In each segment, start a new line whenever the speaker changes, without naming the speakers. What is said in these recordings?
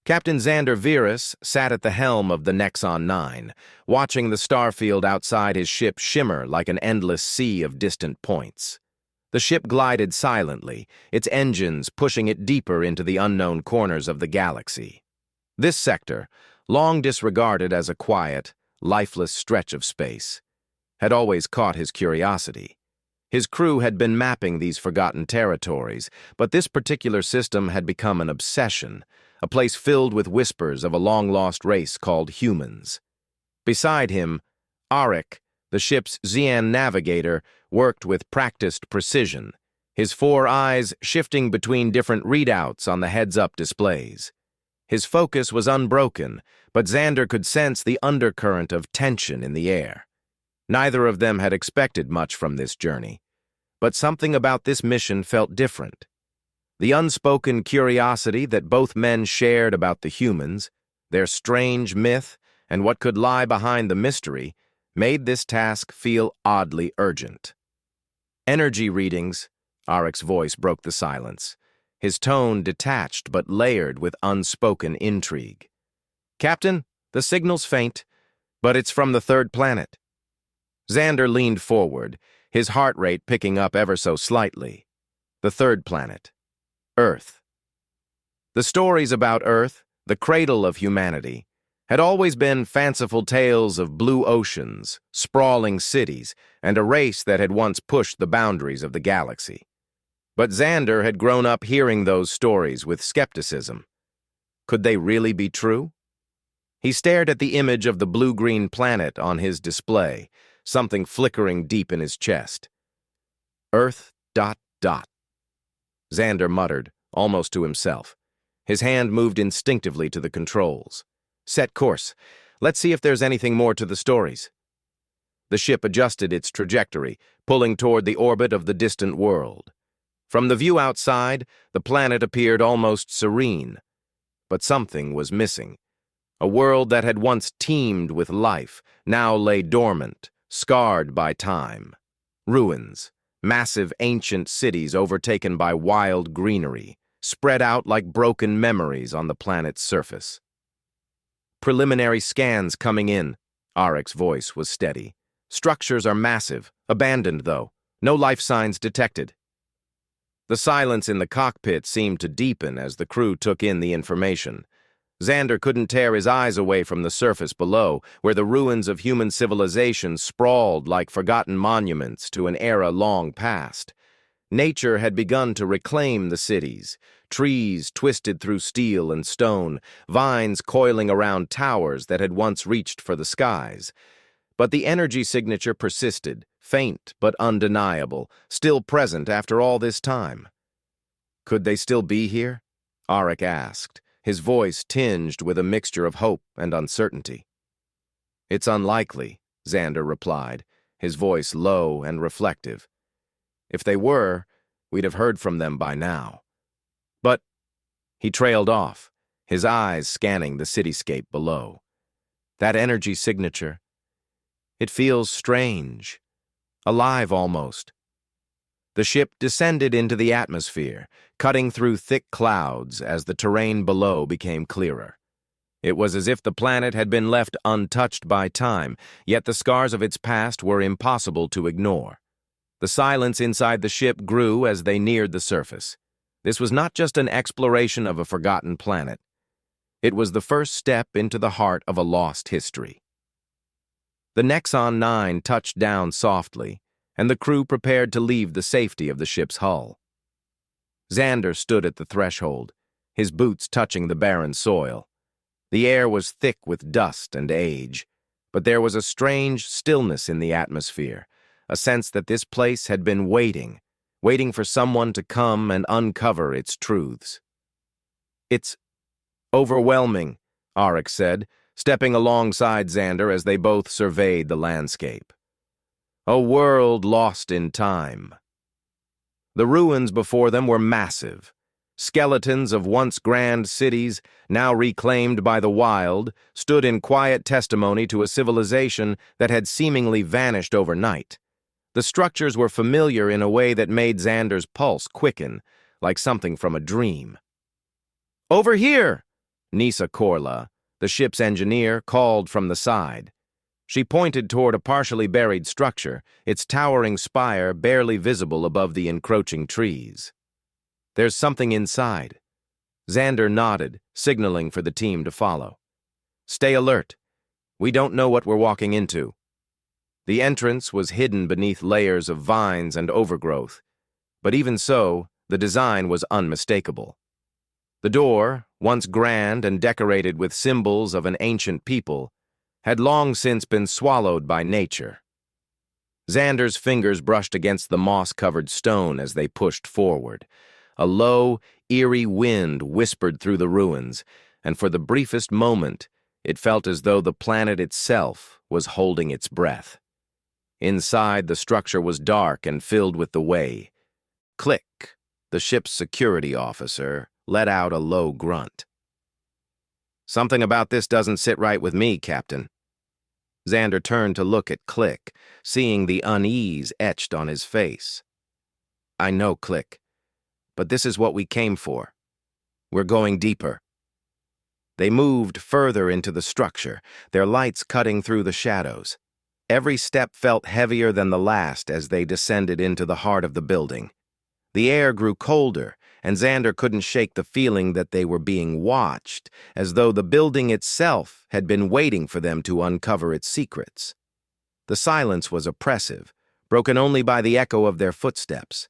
Captain Xander Zev sat at the helm of the Nexon 9, watching the starfield outside his ship shimmer like an endless sea of distant points. The ship glided silently, its engines pushing it deeper into the unknown corners of the galaxy. This sector, long disregarded as a quiet, lifeless stretch of space, had always caught his curiosity. His crew had been mapping these forgotten territories, but this particular system had become an obsession, a place filled with whispers of a long-lost race called humans. Beside him, Arik, the ship's Xian navigator, worked with practiced precision, his 4 eyes shifting between different readouts on the heads-up displays. His focus was unbroken, but Xander could sense the undercurrent of tension in the air. Neither of them had expected much from this journey, but something about this mission felt different. The unspoken curiosity that both men shared about the humans, their strange myth, and what could lie behind the mystery, made this task feel oddly urgent. Energy readings, Arik's voice broke the silence, his tone detached but layered with unspoken intrigue. "Captain, the signal's faint, but it's from the 3rd planet." Xander leaned forward, his heart rate picking up ever so slightly. The 3rd planet. Earth. The stories about Earth, the cradle of humanity, had always been fanciful tales of blue oceans, sprawling cities, and a race that had once pushed the boundaries of the galaxy. But Xander had grown up hearing those stories with skepticism. Could they really be true? He stared at the image of the blue-green planet on his display, something flickering deep in his chest. Earth ... Xander muttered, almost to himself. His hand moved instinctively to the controls. "Set course. Let's see if there's anything more to the stories." The ship adjusted its trajectory, pulling toward the orbit of the distant world. From the view outside, the planet appeared almost serene. But something was missing. A world that had once teemed with life now lay dormant, scarred by time. Ruins, massive ancient cities overtaken by wild greenery, spread out like broken memories on the planet's surface. "Preliminary scans coming in," Arik's voice was steady. "Structures are massive, abandoned though. No life signs detected." The silence in the cockpit seemed to deepen as the crew took in the information. Xander couldn't tear his eyes away from the surface below, where the ruins of human civilization sprawled like forgotten monuments to an era long past. Nature had begun to reclaim the cities, trees twisted through steel and stone, vines coiling around towers that had once reached for the skies. But the energy signature persisted, faint but undeniable, still present after all this time. Could they still be here? Arik asked, his voice tinged with a mixture of hope and uncertainty. "It's unlikely," Xander replied, his voice low and reflective. "If they were, we'd have heard from them by now." But he trailed off, his eyes scanning the cityscape below. "That energy signature, it feels strange, alive almost." The ship descended into the atmosphere, cutting through thick clouds as the terrain below became clearer. It was as if the planet had been left untouched by time, yet the scars of its past were impossible to ignore. The silence inside the ship grew as they neared the surface. This was not just an exploration of a forgotten planet. It was the first step into the heart of a lost history. The Nexon 9 touched down softly, and the crew prepared to leave the safety of the ship's hull. Xander stood at the threshold, his boots touching the barren soil. The air was thick with dust and age, but there was a strange stillness in the atmosphere, a sense that this place had been waiting for someone to come and uncover its truths. "It's overwhelming," Arik said, stepping alongside Xander as they both surveyed the landscape. A world lost in time. The ruins before them were massive. Skeletons of once grand cities, now reclaimed by the wild, stood in quiet testimony to a civilization that had seemingly vanished overnight. The structures were familiar in a way that made Xander's pulse quicken, like something from a dream. "Over here!" Nisa Korla, the ship's engineer, called from the side. She pointed toward a partially buried structure, its towering spire barely visible above the encroaching trees. "There's something inside." Xander nodded, signaling for the team to follow. "Stay alert. We don't know what we're walking into." The entrance was hidden beneath layers of vines and overgrowth, but even so, the design was unmistakable. The door, once grand and decorated with symbols of an ancient people, had long since been swallowed by nature. Xander's fingers brushed against the moss-covered stone as they pushed forward. A low, eerie wind whispered through the ruins, and for the briefest moment, it felt as though the planet itself was holding its breath. Inside, the structure was dark and filled with the way. Click, the ship's security officer let out a low grunt. "Something about this doesn't sit right with me, Captain." Xander turned to look at Click, seeing the unease etched on his face. "I know, Click, but this is what we came for. We're going deeper." They moved further into the structure, their lights cutting through the shadows. Every step felt heavier than the last as they descended into the heart of the building. The air grew colder, and Xander couldn't shake the feeling that they were being watched, as though the building itself had been waiting for them to uncover its secrets. The silence was oppressive, broken only by the echo of their footsteps.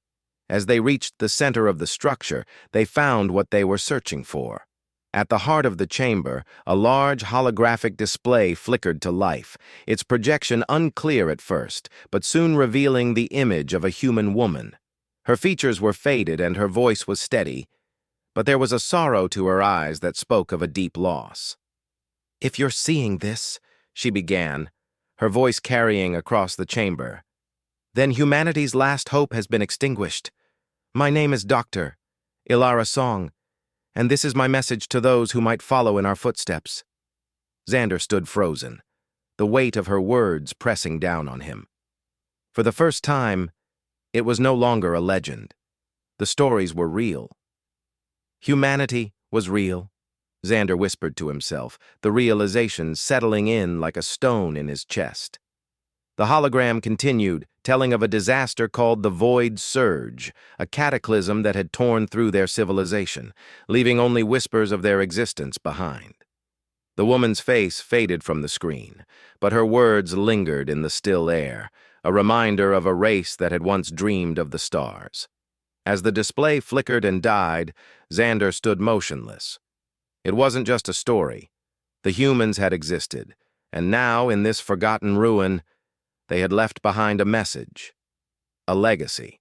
As they reached the center of the structure, they found what they were searching for. At the heart of the chamber, a large holographic display flickered to life, its projection unclear at first, but soon revealing the image of a human woman. Her features were faded and her voice was steady, but there was a sorrow to her eyes that spoke of a deep loss. "If you're seeing this," she began, her voice carrying across the chamber, "then humanity's last hope has been extinguished. My name is Dr. Ilara Song, and this is my message to those who might follow in our footsteps." Xander stood frozen, the weight of her words pressing down on him. For the first time, it was no longer a legend. The stories were real. Humanity was real, Xander whispered to himself, the realization settling in like a stone in his chest. The hologram continued, telling of a disaster called the Void Surge, a cataclysm that had torn through their civilization, leaving only whispers of their existence behind. The woman's face faded from the screen, but her words lingered in the still air, a reminder of a race that had once dreamed of the stars. As the display flickered and died, Xander stood motionless. It wasn't just a story. The humans had existed, and now, in this forgotten ruin, they had left behind a message, a legacy.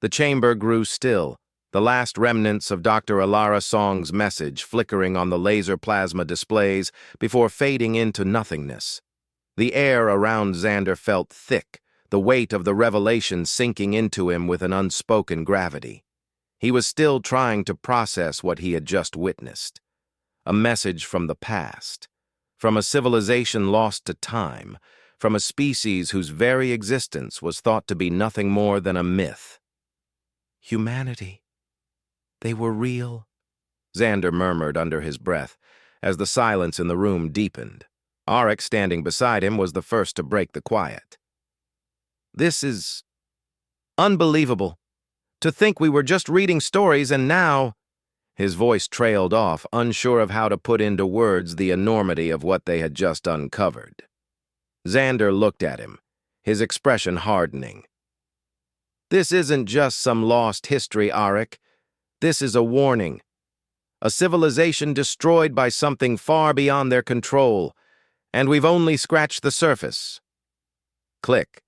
The chamber grew still, the last remnants of Dr. Ilara Song's message flickering on the laser plasma displays before fading into nothingness. The air around Xander felt thick, the weight of the revelation sinking into him with an unspoken gravity. He was still trying to process what he had just witnessed. A message from the past, from a civilization lost to time, from a species whose very existence was thought to be nothing more than a myth. Humanity. They were real, Xander murmured under his breath, as the silence in the room deepened. Arik, standing beside him, was the first to break the quiet. "This is unbelievable. To think we were just reading stories and now—" His voice trailed off, unsure of how to put into words the enormity of what they had just uncovered. Xander looked at him, his expression hardening. "This isn't just some lost history, Arik. This is a warning. A civilization destroyed by something far beyond their control, and we've only scratched the surface." Click,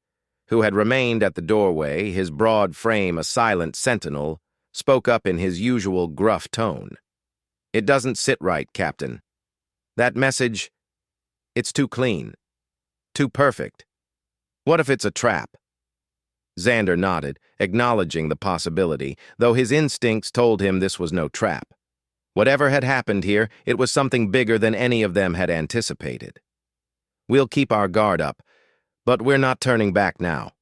who had remained at the doorway, his broad frame a silent sentinel, spoke up in his usual gruff tone. "It doesn't sit right, Captain. That message, it's too clean, too perfect. What if it's a trap?" Xander nodded, acknowledging the possibility, though his instincts told him this was no trap. Whatever had happened here, it was something bigger than any of them had anticipated. "We'll keep our guard up, but we're not turning back now."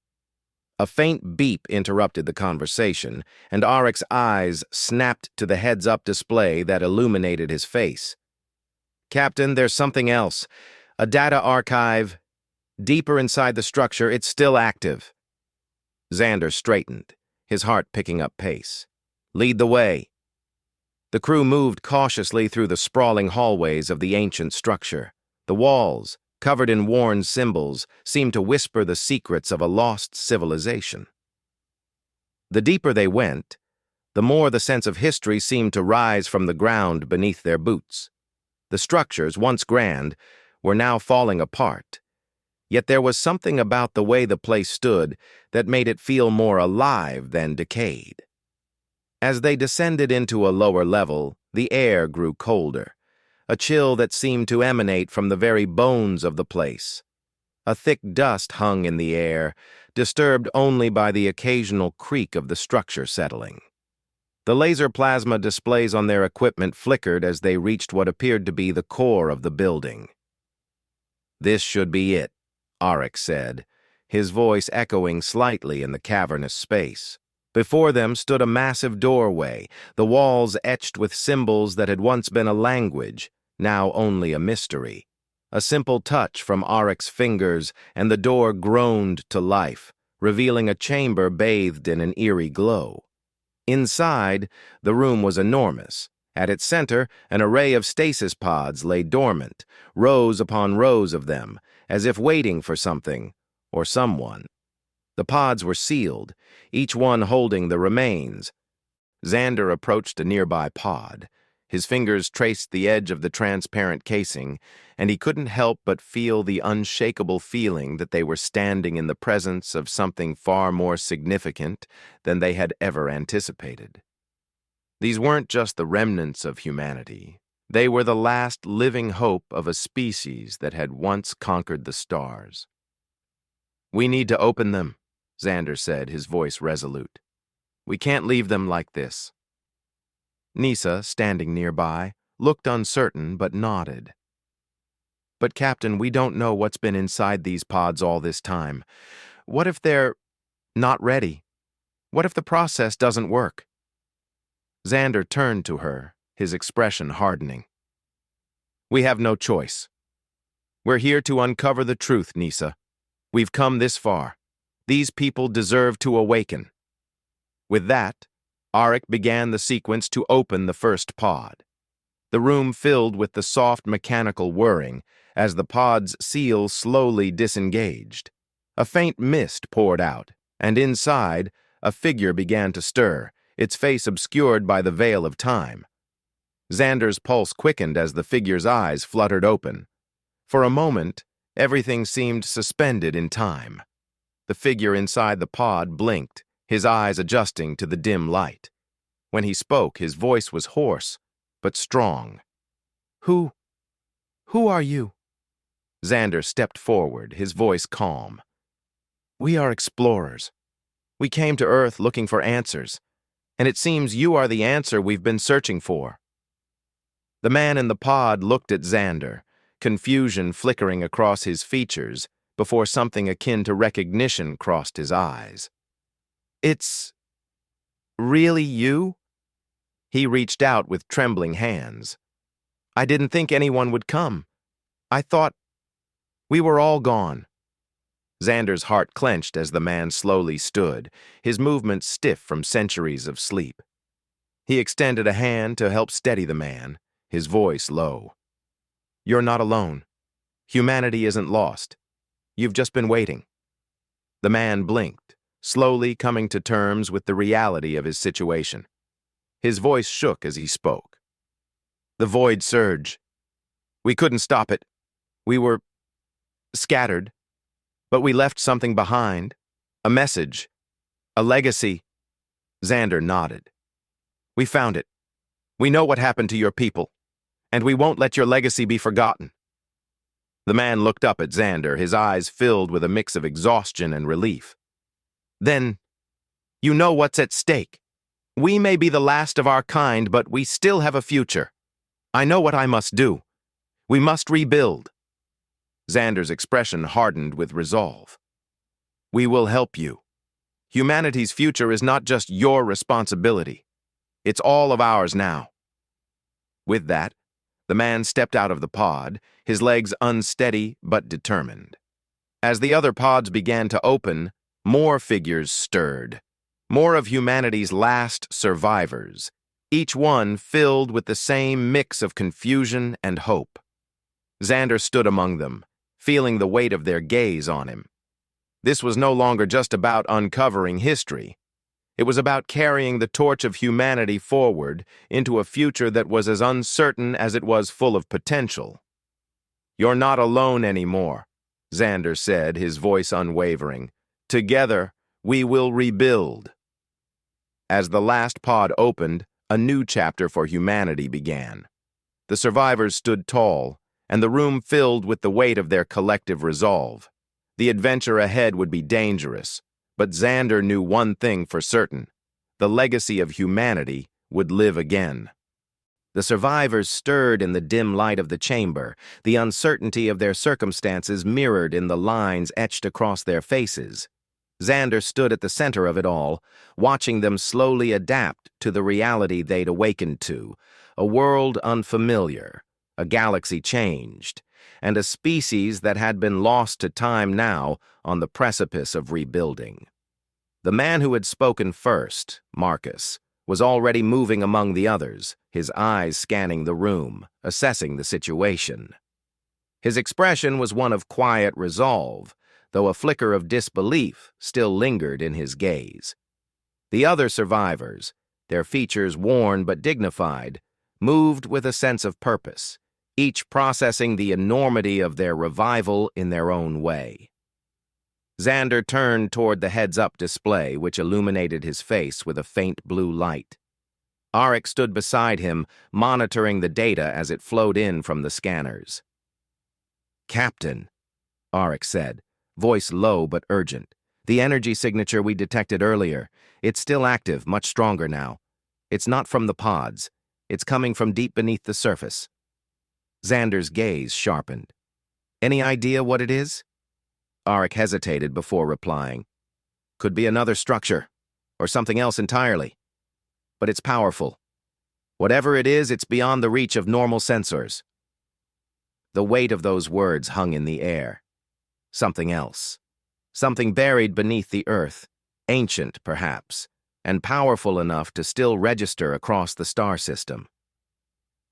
A faint beep interrupted the conversation, and Arek's eyes snapped to the heads-up display that illuminated his face. "Captain, there's something else. A data archive. Deeper inside the structure, it's still active." Xander straightened, his heart picking up pace. "Lead the way." The crew moved cautiously through the sprawling hallways of the ancient structure. The walls, covered in worn symbols, seemed to whisper the secrets of a lost civilization. The deeper they went, the more the sense of history seemed to rise from the ground beneath their boots. The structures, once grand, were now falling apart. Yet there was something about the way the place stood that made it feel more alive than decayed. As they descended into a lower level, the air grew colder, a chill that seemed to emanate from the very bones of the place. A thick dust hung in the air, disturbed only by the occasional creak of the structure settling. The laser plasma displays on their equipment flickered as they reached what appeared to be the core of the building. "This should be it," Arek said, his voice echoing slightly in the cavernous space. Before them stood a massive doorway, the walls etched with symbols that had once been a language, now only a mystery. A simple touch from Arek's fingers, and the door groaned to life, revealing a chamber bathed in an eerie glow. Inside, the room was enormous. At its center, an array of stasis pods lay dormant, rows upon rows of them, as if waiting for something or someone. The pods were sealed, each one holding the remains. Xander approached a nearby pod. His fingers traced the edge of the transparent casing, and he couldn't help but feel the unshakable feeling that they were standing in the presence of something far more significant than they had ever anticipated. These weren't just the remnants of humanity. They were the last living hope of a species that had once conquered the stars. "We need to open them," Xander said, his voice resolute. "We can't leave them like this." Nisa, standing nearby, looked uncertain but nodded. "But Captain, we don't know what's been inside these pods all this time. What if they're not ready? What if the process doesn't work?" Xander turned to her, his expression hardening. "We have no choice. We're here to uncover the truth, Nisa. We've come this far. These people deserve to awaken." With that, Arek began the sequence to open the first pod. The room filled with the soft mechanical whirring as the pod's seal slowly disengaged. A faint mist poured out, and inside, a figure began to stir, its face obscured by the veil of time. Xander's pulse quickened as the figure's eyes fluttered open. For a moment, everything seemed suspended in time. The figure inside the pod blinked, his eyes adjusting to the dim light. When he spoke, his voice was hoarse, but strong. Who are you?" Xander stepped forward, his voice calm. "We are explorers. We came to Earth looking for answers, and it seems you are the answer we've been searching for." The man in the pod looked at Xander, confusion flickering across his features before something akin to recognition crossed his eyes. "It's really you?" He reached out with trembling hands. "I didn't think anyone would come. I thought we were all gone." Xander's heart clenched as the man slowly stood, his movements stiff from centuries of sleep. He extended a hand to help steady the man, his voice low. "You're not alone. Humanity isn't lost. You've just been waiting." The man blinked, slowly coming to terms with the reality of his situation. His voice shook as he spoke. "The void surge. We couldn't stop it. We were scattered. But we left something behind. A message. A legacy." Xander nodded. "We found it. We know what happened to your people, and we won't let your legacy be forgotten." The man looked up at Xander, his eyes filled with a mix of exhaustion and relief. "Then, you know what's at stake. We may be the last of our kind, but we still have a future. I know what I must do. We must rebuild." Xander's expression hardened with resolve. "We will help you. Humanity's future is not just your responsibility. It's all of ours now." With that, the man stepped out of the pod, his legs unsteady but determined. As the other pods began to open, more figures stirred. More of humanity's last survivors, each one filled with the same mix of confusion and hope. Xander stood among them, feeling the weight of their gaze on him. This was no longer just about uncovering history. It was about carrying the torch of humanity forward into a future that was as uncertain as it was full of potential. "You're not alone anymore," Xander said, his voice unwavering. "Together, we will rebuild." As the last pod opened, a new chapter for humanity began. The survivors stood tall, and the room filled with the weight of their collective resolve. The adventure ahead would be dangerous, but Xander knew one thing for certain: the legacy of humanity would live again. The survivors stirred in the dim light of the chamber, the uncertainty of their circumstances mirrored in the lines etched across their faces. Xander stood at the center of it all, watching them slowly adapt to the reality they'd awakened to, a world unfamiliar, a galaxy changed, and a species that had been lost to time now on the precipice of rebuilding. The man who had spoken first, Marcus, was already moving among the others, his eyes scanning the room, assessing the situation. His expression was one of quiet resolve, though a flicker of disbelief still lingered in his gaze. The other survivors, their features worn but dignified, moved with a sense of purpose, each processing the enormity of their revival in their own way. Xander turned toward the heads-up display, which illuminated his face with a faint blue light. Arik stood beside him, monitoring the data as it flowed in from the scanners. "Captain," Arik said, voice low but urgent. "The energy signature we detected earlier, it's still active, much stronger now. It's not from the pods. It's coming from deep beneath the surface." Xander's gaze sharpened. "Any idea what it is?" Arik hesitated before replying. "Could be another structure, or something else entirely. But it's powerful. Whatever it is, it's beyond the reach of normal sensors." The weight of those words hung in the air. Something else. Something buried beneath the earth, ancient perhaps, and powerful enough to still register across the star system.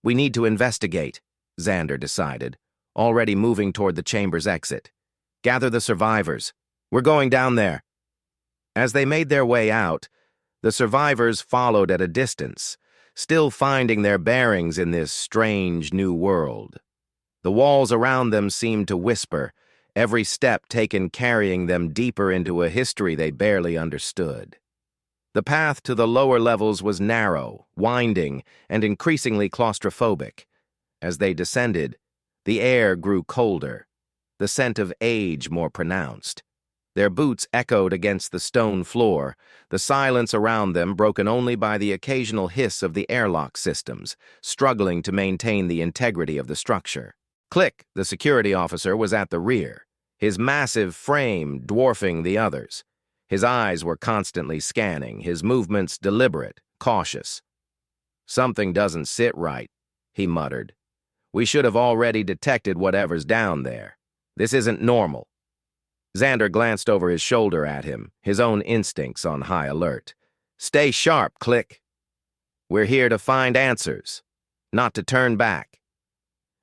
"We need to investigate," Xander decided, already moving toward the chamber's exit. "Gather the survivors. We're going down there." As they made their way out, the survivors followed at a distance, still finding their bearings in this strange new world. The walls around them seemed to whisper, every step taken carrying them deeper into a history they barely understood. The path to the lower levels was narrow, winding, and increasingly claustrophobic. As they descended, the air grew colder, the scent of age more pronounced. Their boots echoed against the stone floor, the silence around them broken only by the occasional hiss of the airlock systems, struggling to maintain the integrity of the structure. Click, the security officer, was at the rear, his massive frame dwarfing the others. His eyes were constantly scanning, his movements deliberate, cautious. "Something doesn't sit right," he muttered. "We should have already detected whatever's down there. This isn't normal." Xander glanced over his shoulder at him, his own instincts on high alert. "Stay sharp, Click. We're here to find answers, not to turn back."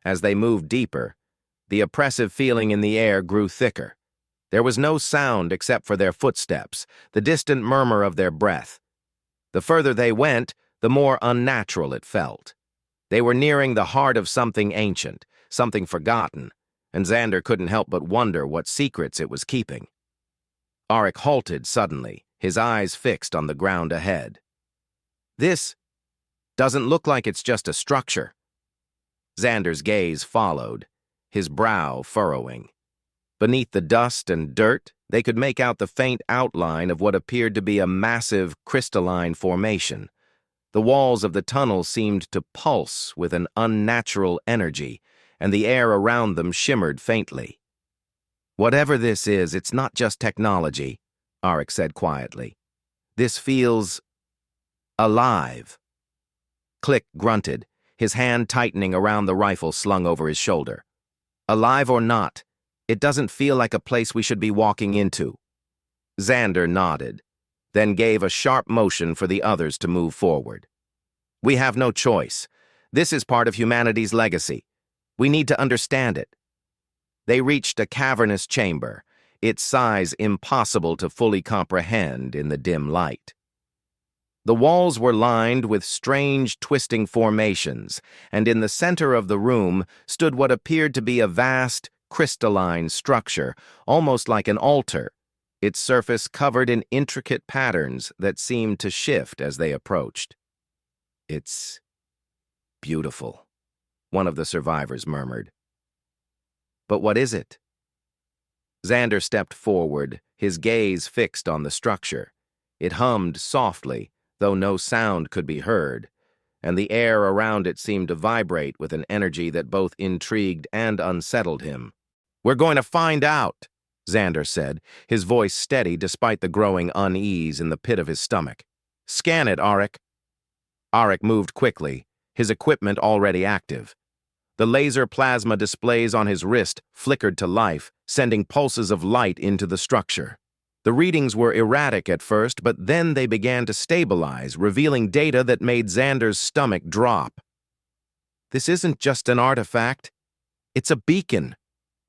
As they moved deeper, the oppressive feeling in the air grew thicker. There was no sound except for their footsteps, the distant murmur of their breath. The further they went, the more unnatural it felt. They were nearing the heart of something ancient, something forgotten, and Xander couldn't help but wonder what secrets it was keeping. Arik halted suddenly, his eyes fixed on the ground ahead. "This doesn't look like it's just a structure." Xander's gaze followed, his brow furrowing. Beneath the dust and dirt, they could make out the faint outline of what appeared to be a massive crystalline formation. The walls of the tunnel seemed to pulse with an unnatural energy, and the air around them shimmered faintly. "Whatever this is, it's not just technology," Arik said quietly. This feels alive. Click grunted, his hand tightening around the rifle slung over his shoulder. Alive or not, it doesn't feel like a place we should be walking into. Xander nodded, then gave a sharp motion for the others to move forward. We have no choice. This is part of humanity's legacy. We need to understand it. They reached a cavernous chamber, its size impossible to fully comprehend in the dim light. The walls were lined with strange, twisting formations, and in the center of the room stood what appeared to be a vast, crystalline structure, almost like an altar, its surface covered in intricate patterns that seemed to shift as they approached. It's beautiful, one of the survivors murmured. But what is it? Xander stepped forward, his gaze fixed on the structure. It hummed softly, though no sound could be heard, and the air around it seemed to vibrate with an energy that both intrigued and unsettled him. We're going to find out, Xander said, his voice steady despite the growing unease in the pit of his stomach. Scan it, Arik. Arik moved quickly, his equipment already active. The laser plasma displays on his wrist flickered to life, sending pulses of light into the structure. The readings were erratic at first, but then they began to stabilize, revealing data that made Xander's stomach drop. This isn't just an artifact. It's a beacon,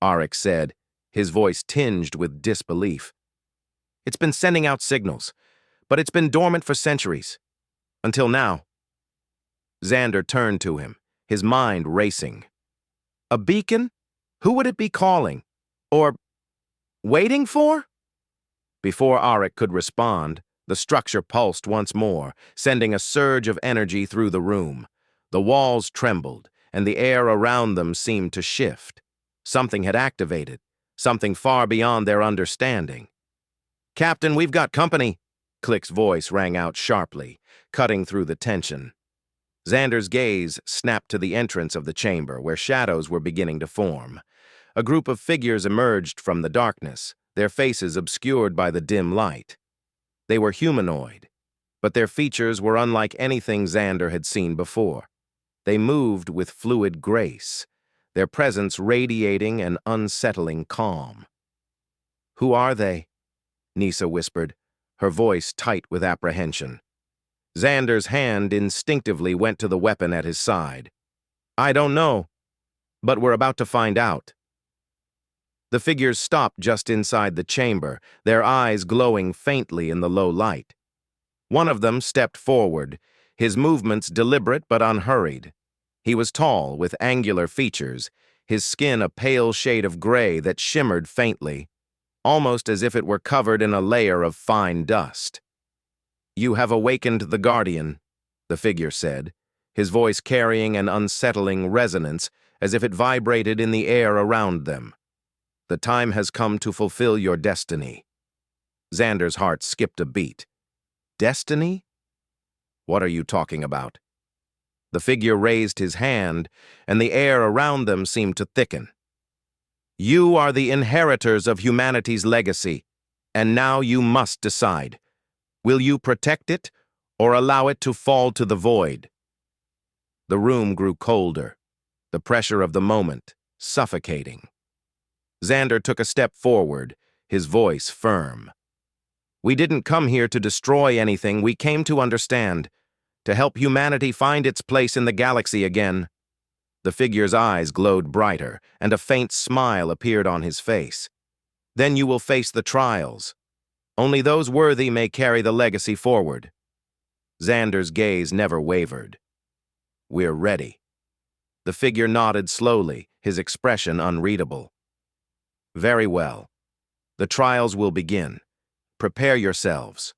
Arik said, his voice tinged with disbelief. It's been sending out signals, but it's been dormant for centuries. Until now. Xander turned to him, his mind racing. A beacon? Who would it be calling? Or waiting for? Before Arik could respond, the structure pulsed once more, sending a surge of energy through the room. The walls trembled, and the air around them seemed to shift. Something had activated, something far beyond their understanding. Captain, we've got company, Click's voice rang out sharply, cutting through the tension. Xander's gaze snapped to the entrance of the chamber, where shadows were beginning to form. A group of figures emerged from the darkness, their faces obscured by the dim light. They were humanoid, but their features were unlike anything Xander had seen before. They moved with fluid grace, their presence radiating an unsettling calm. Who are they? Nisa whispered, her voice tight with apprehension. Xander's hand instinctively went to the weapon at his side. I don't know, but we're about to find out. The figures stopped just inside the chamber, their eyes glowing faintly in the low light. One of them stepped forward, his movements deliberate but unhurried. He was tall, with angular features, his skin a pale shade of gray that shimmered faintly, almost as if it were covered in a layer of fine dust. You have awakened the Guardian, the figure said, his voice carrying an unsettling resonance as if it vibrated in the air around them. The time has come to fulfill your destiny. Xander's heart skipped a beat. Destiny? What are you talking about? The figure raised his hand, and the air around them seemed to thicken. You are the inheritors of humanity's legacy, and now you must decide. Will you protect it, or allow it to fall to the void? The room grew colder, the pressure of the moment suffocating. Xander took a step forward, his voice firm. We didn't come here to destroy anything, we came to understand, to help humanity find its place in the galaxy again. The figure's eyes glowed brighter, and a faint smile appeared on his face. Then you will face the trials. Only those worthy may carry the legacy forward. Xander's gaze never wavered. We're ready. The figure nodded slowly, his expression unreadable. Very well. The trials will begin. Prepare yourselves.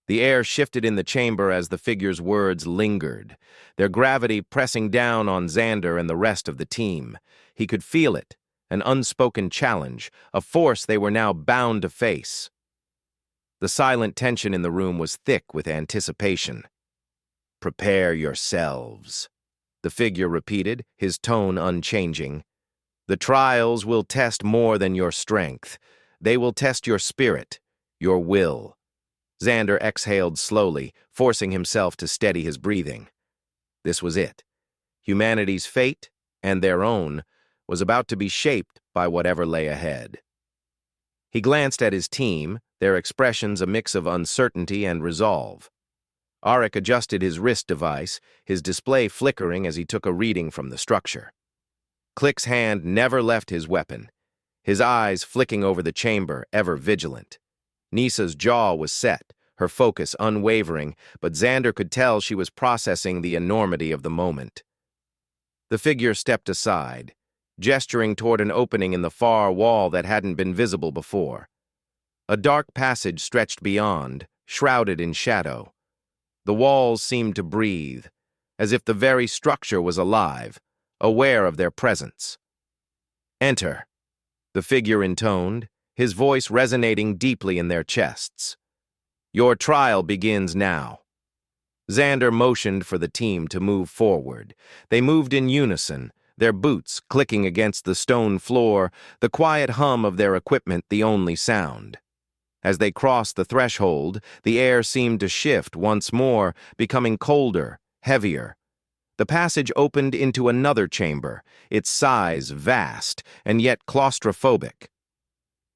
The air shifted in the chamber as the figure's words lingered, their gravity pressing down on Xander and the rest of the team. He could feel it, an unspoken challenge, a force they were now bound to face. The silent tension in the room was thick with anticipation. Prepare yourselves, the figure repeated, his tone unchanging. The trials will test more than your strength. They will test your spirit, Your will. Xander exhaled slowly, forcing himself to steady his breathing. This was it. Humanity's fate, and their own, was about to be shaped by whatever lay ahead. He glanced at his team, their expressions a mix of uncertainty and resolve. Arik adjusted his wrist device, his display flickering as he took a reading from the structure. Click's hand never left his weapon, his eyes flicking over the chamber, ever vigilant. Nisa's jaw was set, her focus unwavering, but Xander could tell she was processing the enormity of the moment. The figure stepped aside, gesturing toward an opening in the far wall that hadn't been visible before. A dark passage stretched beyond, shrouded in shadow. The walls seemed to breathe, as if the very structure was alive, aware of their presence. "Enter," the figure intoned, his voice resonating deeply in their chests. "Your trial begins now." Xander motioned for the team to move forward. They moved in unison, their boots clicking against the stone floor, the quiet hum of their equipment the only sound. As they crossed the threshold, the air seemed to shift once more, becoming colder, heavier. The passage opened into another chamber, its size vast and yet claustrophobic.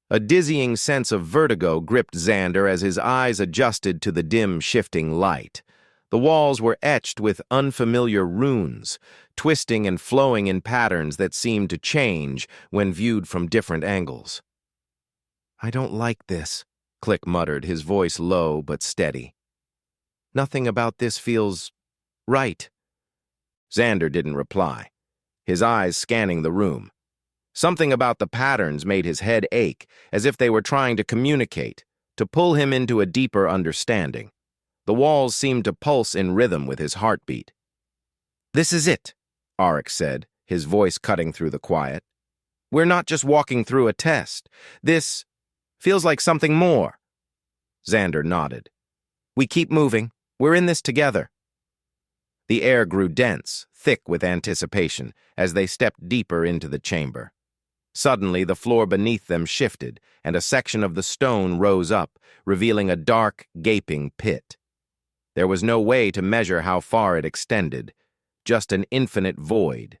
A dizzying sense of vertigo gripped Xander as his eyes adjusted to the dim, shifting light. The walls were etched with unfamiliar runes, twisting and flowing in patterns that seemed to change when viewed from different angles. "I don't like this," Click muttered, his voice low but steady. "Nothing about this feels right." Xander didn't reply, his eyes scanning the room. Something about the patterns made his head ache, as if they were trying to communicate, to pull him into a deeper understanding. The walls seemed to pulse in rhythm with his heartbeat. "This is it," Arik said, his voice cutting through the quiet. "We're not just walking through a test. This feels like something more." Xander nodded. "We keep moving. We're in this together." The air grew dense, thick with anticipation, as they stepped deeper into the chamber. Suddenly, the floor beneath them shifted, and a section of the stone rose up, revealing a dark, gaping pit. There was no way to measure how far it extended, just an infinite void.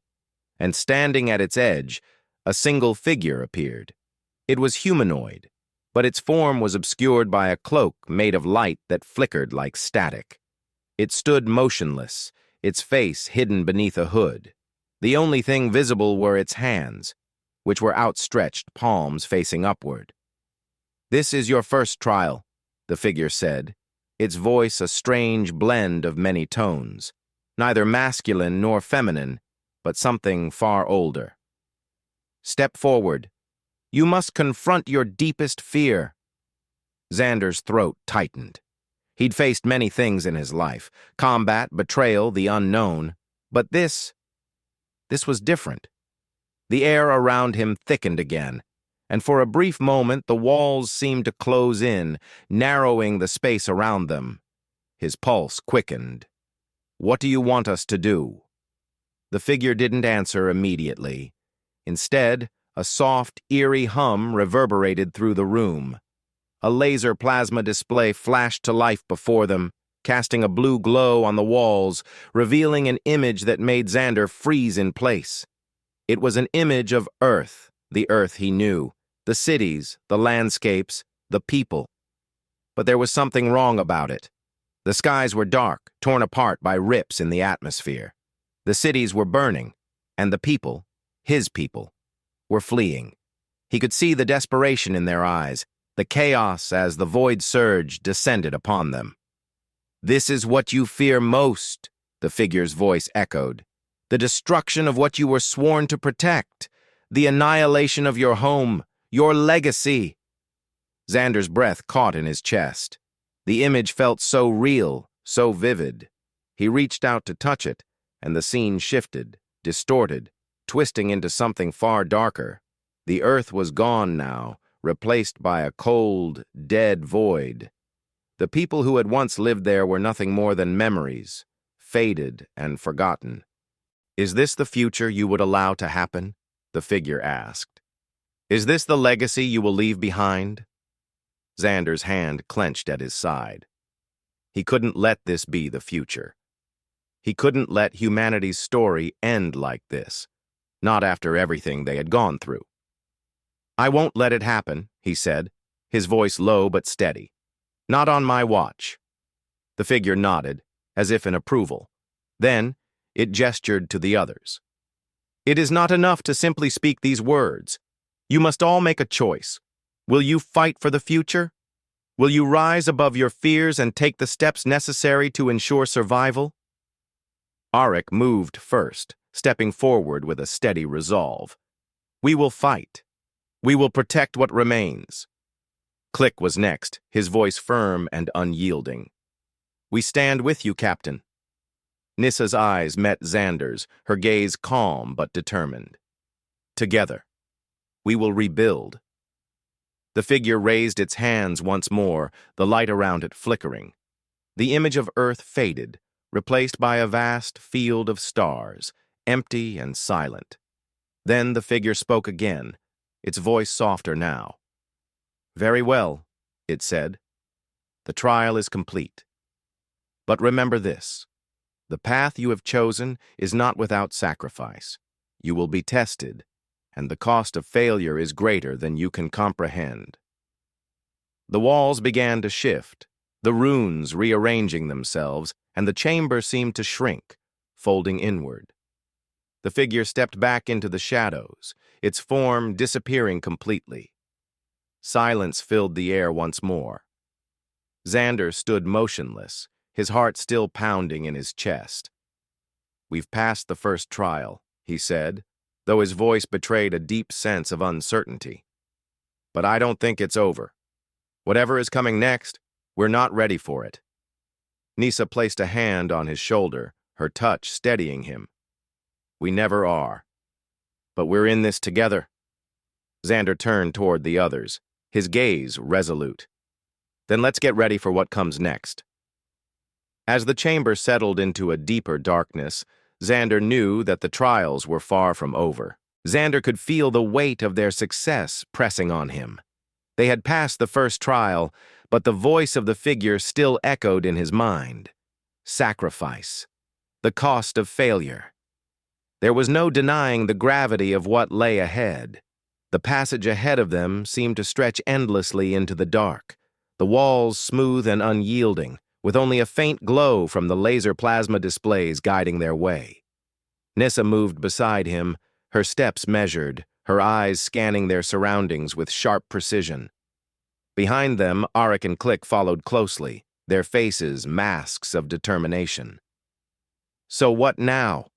And standing at its edge, a single figure appeared. It was humanoid, but its form was obscured by a cloak made of light that flickered like static. It stood motionless, its face hidden beneath a hood. The only thing visible were its hands, which were outstretched, palms facing upward. "This is your first trial," the figure said, its voice a strange blend of many tones, neither masculine nor feminine, but something far older. "Step forward. You must confront your deepest fear." Xander's throat tightened. He'd faced many things in his life, combat, betrayal, the unknown, but this was different. The air around him thickened again, and for a brief moment the walls seemed to close in, narrowing the space around them. His pulse quickened. "What do you want us to do?" The figure didn't answer immediately. Instead, a soft, eerie hum reverberated through the room. A laser plasma display flashed to life before them, casting a blue glow on the walls, revealing an image that made Xander freeze in place. It was an image of Earth, the Earth he knew, the cities, the landscapes, the people. But there was something wrong about it. The skies were dark, torn apart by rips in the atmosphere. The cities were burning, and the people, his people, were fleeing. He could see the desperation in their eyes, the chaos as the void surge descended upon them. "This is what you fear most," the figure's voice echoed. "The destruction of what you were sworn to protect, the annihilation of your home, your legacy." Xander's breath caught in his chest. The image felt so real, so vivid. He reached out to touch it, and the scene shifted, distorted, twisting into something far darker. The earth was gone now, replaced by a cold, dead void. The people who had once lived there were nothing more than memories, faded and forgotten. "Is this the future you would allow to happen?" the figure asked. "Is this the legacy you will leave behind?" Xander's hand clenched at his side. He couldn't let this be the future. He couldn't let humanity's story end like this, not after everything they had gone through. "I won't let it happen," he said, his voice low but steady. "Not on my watch." The figure nodded, as if in approval. Then, it gestured to the others. "It is not enough to simply speak these words. You must all make a choice. Will you fight for the future? Will you rise above your fears and take the steps necessary to ensure survival?" Arik moved first, stepping forward with a steady resolve. "We will fight. We will protect what remains." Click was next, his voice firm and unyielding. "We stand with you, Captain." Nissa's eyes met Xander's, her gaze calm but determined. "Together, we will rebuild." The figure raised its hands once more, the light around it flickering. The image of Earth faded, replaced by a vast field of stars, empty and silent. Then the figure spoke again, its voice softer now. "Very well," it said. "The trial is complete. But remember this. The path you have chosen is not without sacrifice. You will be tested, and the cost of failure is greater than you can comprehend." The walls began to shift, the runes rearranging themselves, and the chamber seemed to shrink, folding inward. The figure stepped back into the shadows, its form disappearing completely. Silence filled the air once more. Xander stood motionless, his heart still pounding in his chest. "We've passed the first trial," he said, though his voice betrayed a deep sense of uncertainty. "But I don't think it's over. Whatever is coming next, we're not ready for it." Nissa placed a hand on his shoulder, her touch steadying him. "We never are. But we're in this together." Xander turned toward the others, his gaze resolute. "Then let's get ready for what comes next." As the chamber settled into a deeper darkness, Xander knew that the trials were far from over. Xander could feel the weight of their success pressing on him. They had passed the first trial, but the voice of the figure still echoed in his mind. Sacrifice. The cost of failure. There was no denying the gravity of what lay ahead. The passage ahead of them seemed to stretch endlessly into the dark, the walls smooth and unyielding, with only a faint glow from the laser plasma displays guiding their way. Nissa moved beside him, her steps measured, her eyes scanning their surroundings with sharp precision. Behind them, Arik and Click followed closely, their faces masks of determination. "So what now?"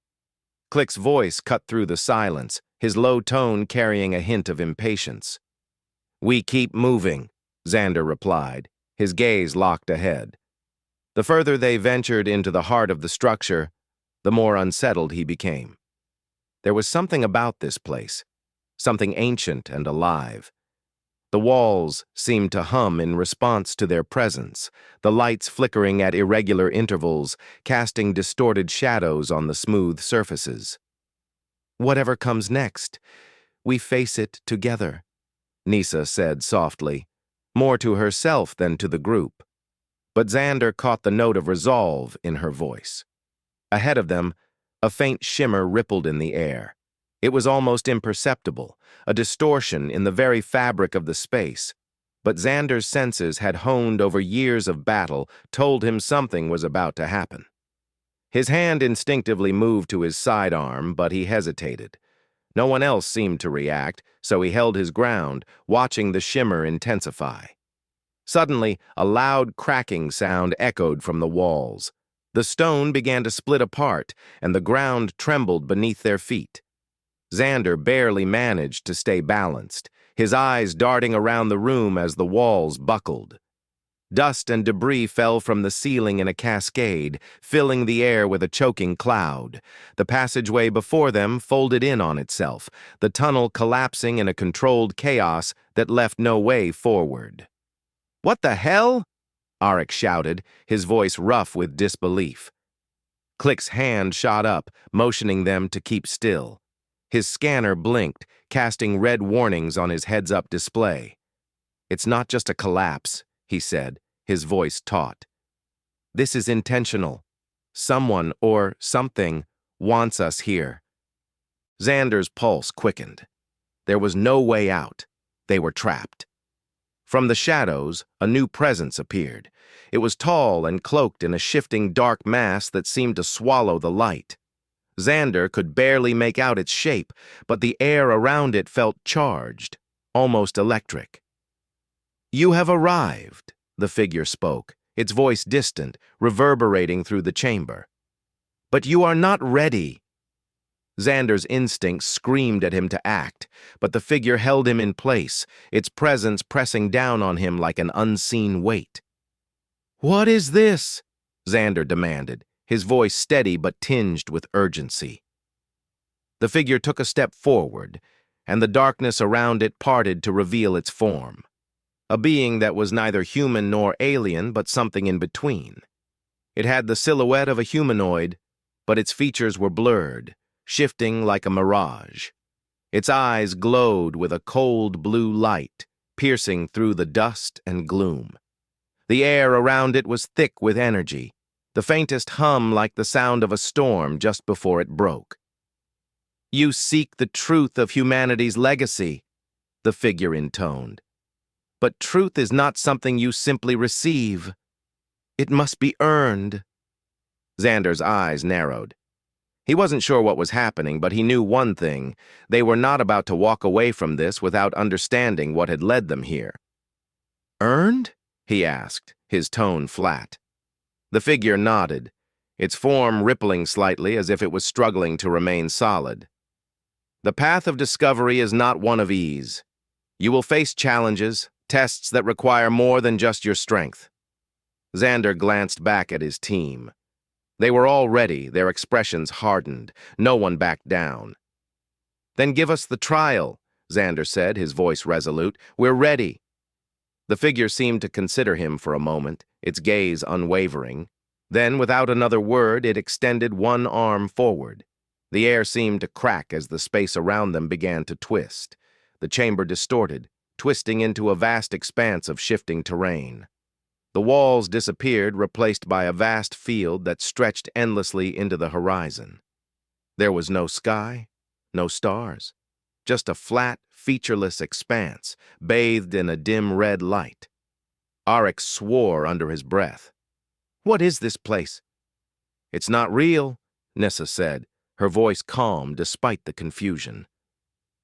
Click's voice cut through the silence, his low tone carrying a hint of impatience. "We keep moving," Xander replied, his gaze locked ahead. The further they ventured into the heart of the structure, the more unsettled he became. There was something about this place, something ancient and alive. The walls seemed to hum in response to their presence, the lights flickering at irregular intervals, casting distorted shadows on the smooth surfaces. "Whatever comes next, we face it together," Nissa said softly, more to herself than to the group. But Xander caught the note of resolve in her voice. Ahead of them, a faint shimmer rippled in the air. It was almost imperceptible, a distortion in the very fabric of the space. But Xander's senses had honed over years of battle, told him something was about to happen. His hand instinctively moved to his sidearm, but he hesitated. No one else seemed to react, so he held his ground, watching the shimmer intensify. Suddenly, a loud cracking sound echoed from the walls. The stone began to split apart, and the ground trembled beneath their feet. Xander barely managed to stay balanced, his eyes darting around the room as the walls buckled. Dust and debris fell from the ceiling in a cascade, filling the air with a choking cloud. The passageway before them folded in on itself, the tunnel collapsing in a controlled chaos that left no way forward. "What the hell?" Arik shouted, his voice rough with disbelief. Click's hand shot up, motioning them to keep still. His scanner blinked, casting red warnings on his heads-up display. It's not just a collapse, he said, his voice taut. This is intentional. Someone or something wants us here. Xander's pulse quickened. There was no way out. They were trapped. From the shadows, a new presence appeared. It was tall and cloaked in a shifting dark mass that seemed to swallow the light. Xander could barely make out its shape, but the air around it felt charged, almost electric. "You have arrived," the figure spoke, its voice distant, reverberating through the chamber. "But you are not ready." Xander's instincts screamed at him to act, but the figure held him in place, its presence pressing down on him like an unseen weight. "What is this?" Xander demanded, his voice steady but tinged with urgency. The figure took a step forward, and the darkness around it parted to reveal its form. A being that was neither human nor alien, but something in between. It had the silhouette of a humanoid, but its features were blurred, shifting like a mirage. Its eyes glowed with a cold blue light, piercing through the dust and gloom. The air around it was thick with energy, the faintest hum like the sound of a storm just before it broke. "You seek the truth of humanity's legacy," the figure intoned. "But truth is not something you simply receive. It must be earned." Xander's eyes narrowed. He wasn't sure what was happening, but he knew one thing. They were not about to walk away from this without understanding what had led them here. "Earned?" he asked, his tone flat. The figure nodded, its form rippling slightly as if it was struggling to remain solid. "The path of discovery is not one of ease. You will face challenges, tests that require more than just your strength." Xander glanced back at his team. They were all ready, their expressions hardened. No one backed down. "Then give us the trial," Xander said, his voice resolute. "We're ready." The figure seemed to consider him for a moment, its gaze unwavering. Then, without another word, it extended one arm forward. The air seemed to crack as the space around them began to twist. The chamber distorted, twisting into a vast expanse of shifting terrain. The walls disappeared, replaced by a vast field that stretched endlessly into the horizon. There was no sky, no stars, just a flat, featureless expanse, bathed in a dim red light. Arik swore under his breath. "What is this place?" "It's not real," Nissa said, her voice calm despite the confusion.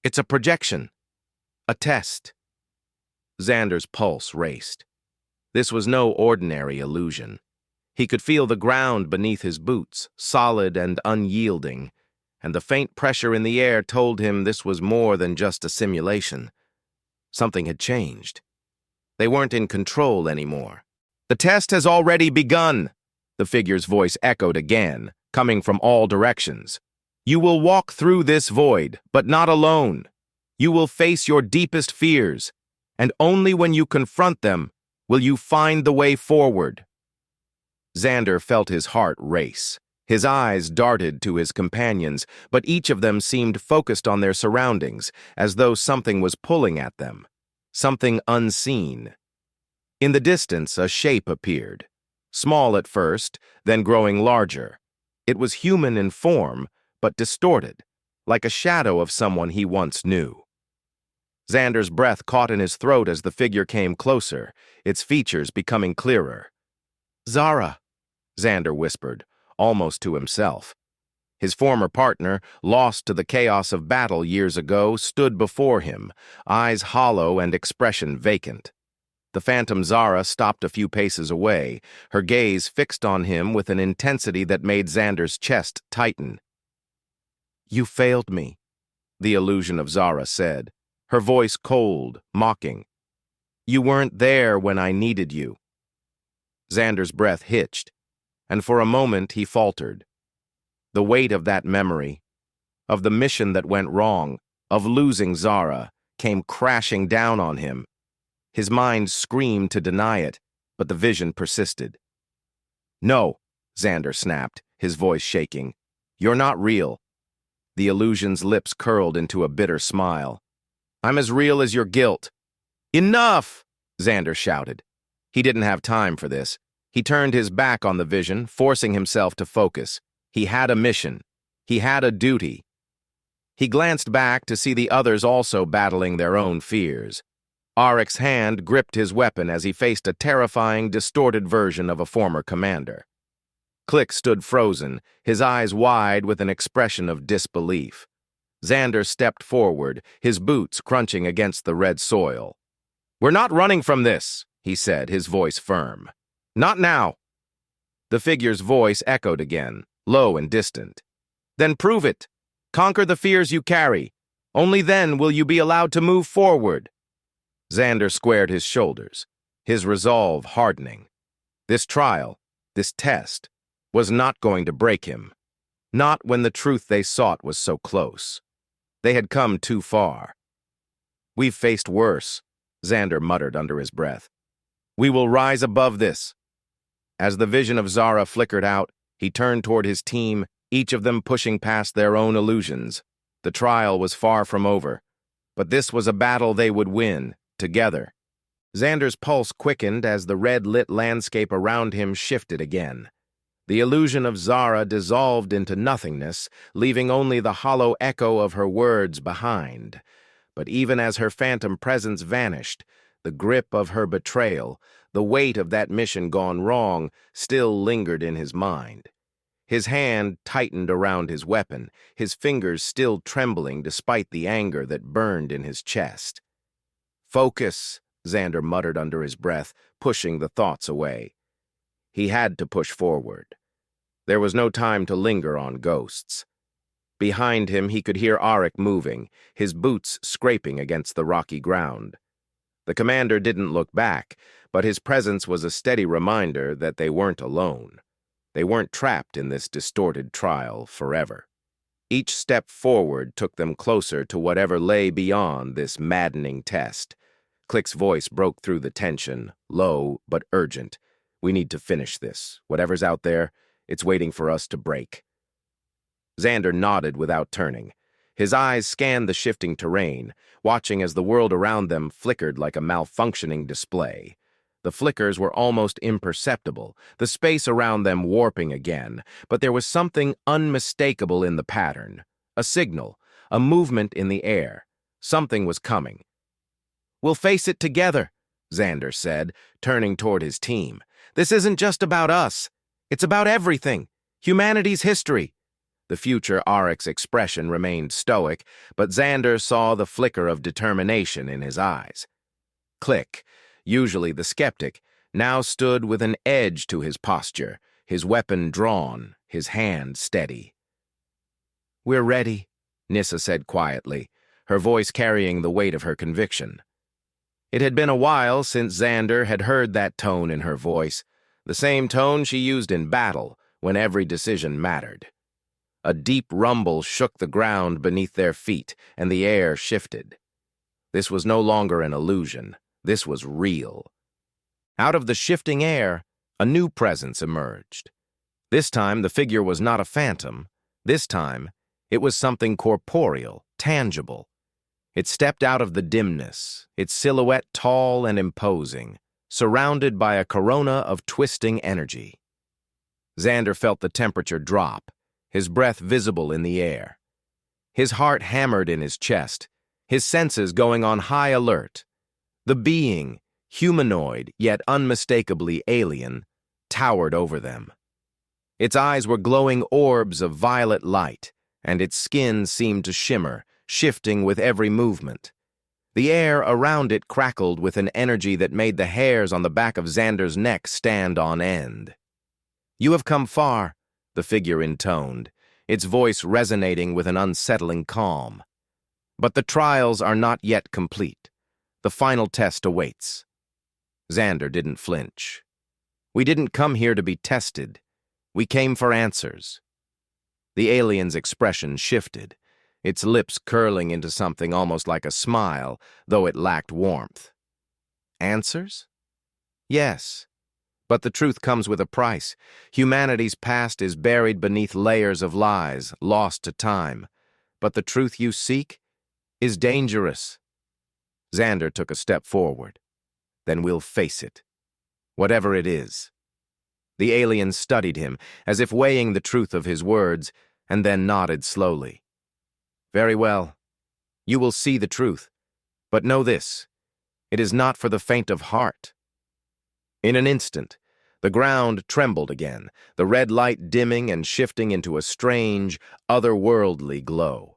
"It's a projection, a test." Xander's pulse raced. This was no ordinary illusion. He could feel the ground beneath his boots, solid and unyielding, and the faint pressure in the air told him this was more than just a simulation. Something had changed. They weren't in control anymore. "The test has already begun," the figure's voice echoed again, coming from all directions. "You will walk through this void, but not alone. You will face your deepest fears, and only when you confront them will you find the way forward." Xander felt his heart race. His eyes darted to his companions, but each of them seemed focused on their surroundings, as though something was pulling at them. Something unseen. In the distance, a shape appeared. Small at first, then growing larger. It was human in form, but distorted, like a shadow of someone he once knew. Xander's breath caught in his throat as the figure came closer, its features becoming clearer. "Zara," Xander whispered, almost to himself. His former partner, lost to the chaos of battle years ago, stood before him, eyes hollow and expression vacant. The phantom Zara stopped a few paces away, her gaze fixed on him with an intensity that made Xander's chest tighten. "You failed me," the illusion of Zara said, her voice cold, mocking. "You weren't there when I needed you." Xander's breath hitched, and for a moment he faltered. The weight of that memory, of the mission that went wrong, of losing Zara, came crashing down on him. His mind screamed to deny it, but the vision persisted. "No," Xander snapped, his voice shaking. "You're not real." The illusion's lips curled into a bitter smile. "I'm as real as your guilt." "Enough!" Xander shouted. He didn't have time for this. He turned his back on the vision, forcing himself to focus. He had a mission. He had a duty. He glanced back to see the others also battling their own fears. Arek's hand gripped his weapon as he faced a terrifying, distorted version of a former commander. Click stood frozen, his eyes wide with an expression of disbelief. Xander stepped forward, his boots crunching against the red soil. "We're not running from this," he said, his voice firm. "Not now." The figure's voice echoed again, low and distant. "Then prove it. Conquer the fears you carry. Only then will you be allowed to move forward." Xander squared his shoulders, his resolve hardening. This trial, this test, was not going to break him. Not when the truth they sought was so close. They had come too far. "We've faced worse," Xander muttered under his breath. "We will rise above this." As the vision of Zara flickered out, he turned toward his team, each of them pushing past their own illusions. The trial was far from over, but this was a battle they would win, together. Xander's pulse quickened as the red-lit landscape around him shifted again. The illusion of Zara dissolved into nothingness, leaving only the hollow echo of her words behind. But even as her phantom presence vanished, the grip of her betrayal, the weight of that mission gone wrong, still lingered in his mind. His hand tightened around his weapon, his fingers still trembling despite the anger that burned in his chest. "Focus," Xander muttered under his breath, pushing the thoughts away. He had to push forward. There was no time to linger on ghosts. Behind him, he could hear Arek moving, his boots scraping against the rocky ground. The commander didn't look back, but his presence was a steady reminder that they weren't alone. They weren't trapped in this distorted trial forever. Each step forward took them closer to whatever lay beyond this maddening test. Click's voice broke through the tension, low but urgent. "We need to finish this. Whatever's out there, it's waiting for us to break." Xander nodded without turning. His eyes scanned the shifting terrain, watching as the world around them flickered like a malfunctioning display. The flickers were almost imperceptible, the space around them warping again, but there was something unmistakable in the pattern. A signal, a movement in the air. Something was coming. "We'll face it together," Xander said, turning toward his team. "This isn't just about us. It's about everything. Humanity's history." The future Arek's expression remained stoic, but Xander saw the flicker of determination in his eyes. Click, usually the skeptic, now stood with an edge to his posture, his weapon drawn, his hand steady. "We're ready," Nissa said quietly, her voice carrying the weight of her conviction. It had been a while since Xander had heard that tone in her voice, the same tone she used in battle, when every decision mattered. A deep rumble shook the ground beneath their feet, and the air shifted. This was no longer an illusion. This was real. Out of the shifting air, a new presence emerged. This time, the figure was not a phantom. This time, it was something corporeal, tangible. It stepped out of the dimness, its silhouette tall and imposing, surrounded by a corona of twisting energy. Xander felt the temperature drop, his breath visible in the air. His heart hammered in his chest, his senses going on high alert. The being, humanoid yet unmistakably alien, towered over them. Its eyes were glowing orbs of violet light, and its skin seemed to shimmer, shifting with every movement. The air around it crackled with an energy that made the hairs on the back of Xander's neck stand on end. "You have come far," the figure intoned, its voice resonating with an unsettling calm. "But the trials are not yet complete. The final test awaits." Xander didn't flinch. "We didn't come here to be tested. We came for answers." The alien's expression shifted, its lips curling into something almost like a smile, though it lacked warmth. "Answers?" "Yes. But the truth comes with a price. Humanity's past is buried beneath layers of lies, lost to time. But the truth you seek is dangerous." Xander took a step forward. Then we'll face it. Whatever it is. The alien studied him, as if weighing the truth of his words, and then nodded slowly. Very well. You will see the truth. But know this. It is not for the faint of heart. In an instant, the ground trembled again, the red light dimming and shifting into a strange, otherworldly glow.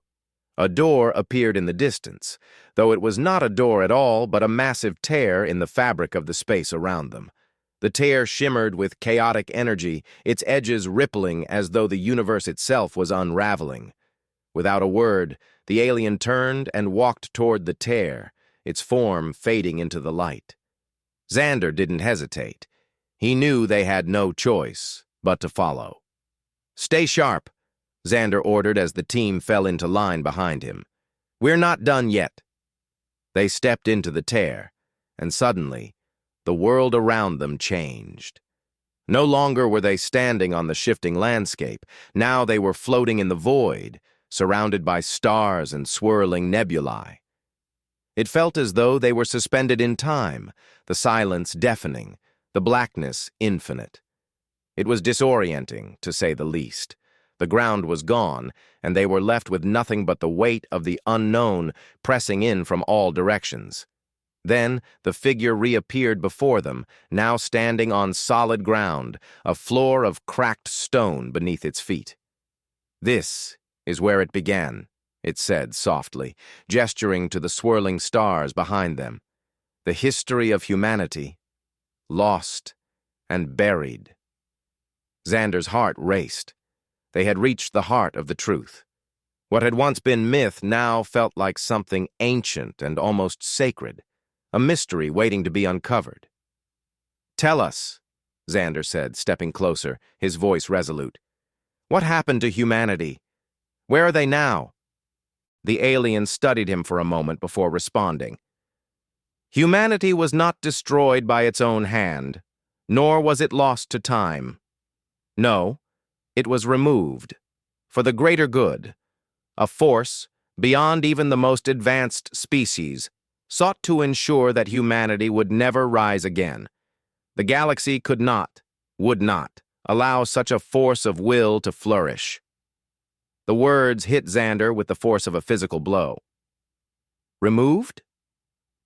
A door appeared in the distance, though it was not a door at all, but a massive tear in the fabric of the space around them. The tear shimmered with chaotic energy, its edges rippling as though the universe itself was unraveling. Without a word, the alien turned and walked toward the tear, its form fading into the light. Xander didn't hesitate. He knew they had no choice but to follow. "Stay sharp," Xander ordered as the team fell into line behind him. "We're not done yet." They stepped into the tear, and suddenly, the world around them changed. No longer were they standing on the shifting landscape. Now they were floating in the void, surrounded by stars and swirling nebulae. It felt as though they were suspended in time, the silence deafening, the blackness infinite. It was disorienting, to say the least. The ground was gone, and they were left with nothing but the weight of the unknown pressing in from all directions. Then the figure reappeared before them, now standing on solid ground, a floor of cracked stone beneath its feet. "This is where it began," it said softly, gesturing to the swirling stars behind them. "The history of humanity, lost and buried." Xander's heart raced. They had reached the heart of the truth. What had once been myth now felt like something ancient and almost sacred, a mystery waiting to be uncovered. "Tell us," Xander said, stepping closer, his voice resolute. "What happened to humanity? Where are they now?" The alien studied him for a moment before responding. "Humanity was not destroyed by its own hand, nor was it lost to time. No, it was removed, for the greater good. A force, beyond even the most advanced species, sought to ensure that humanity would never rise again. The galaxy could not, would not, allow such a force of will to flourish." The words hit Xander with the force of a physical blow. "Removed?"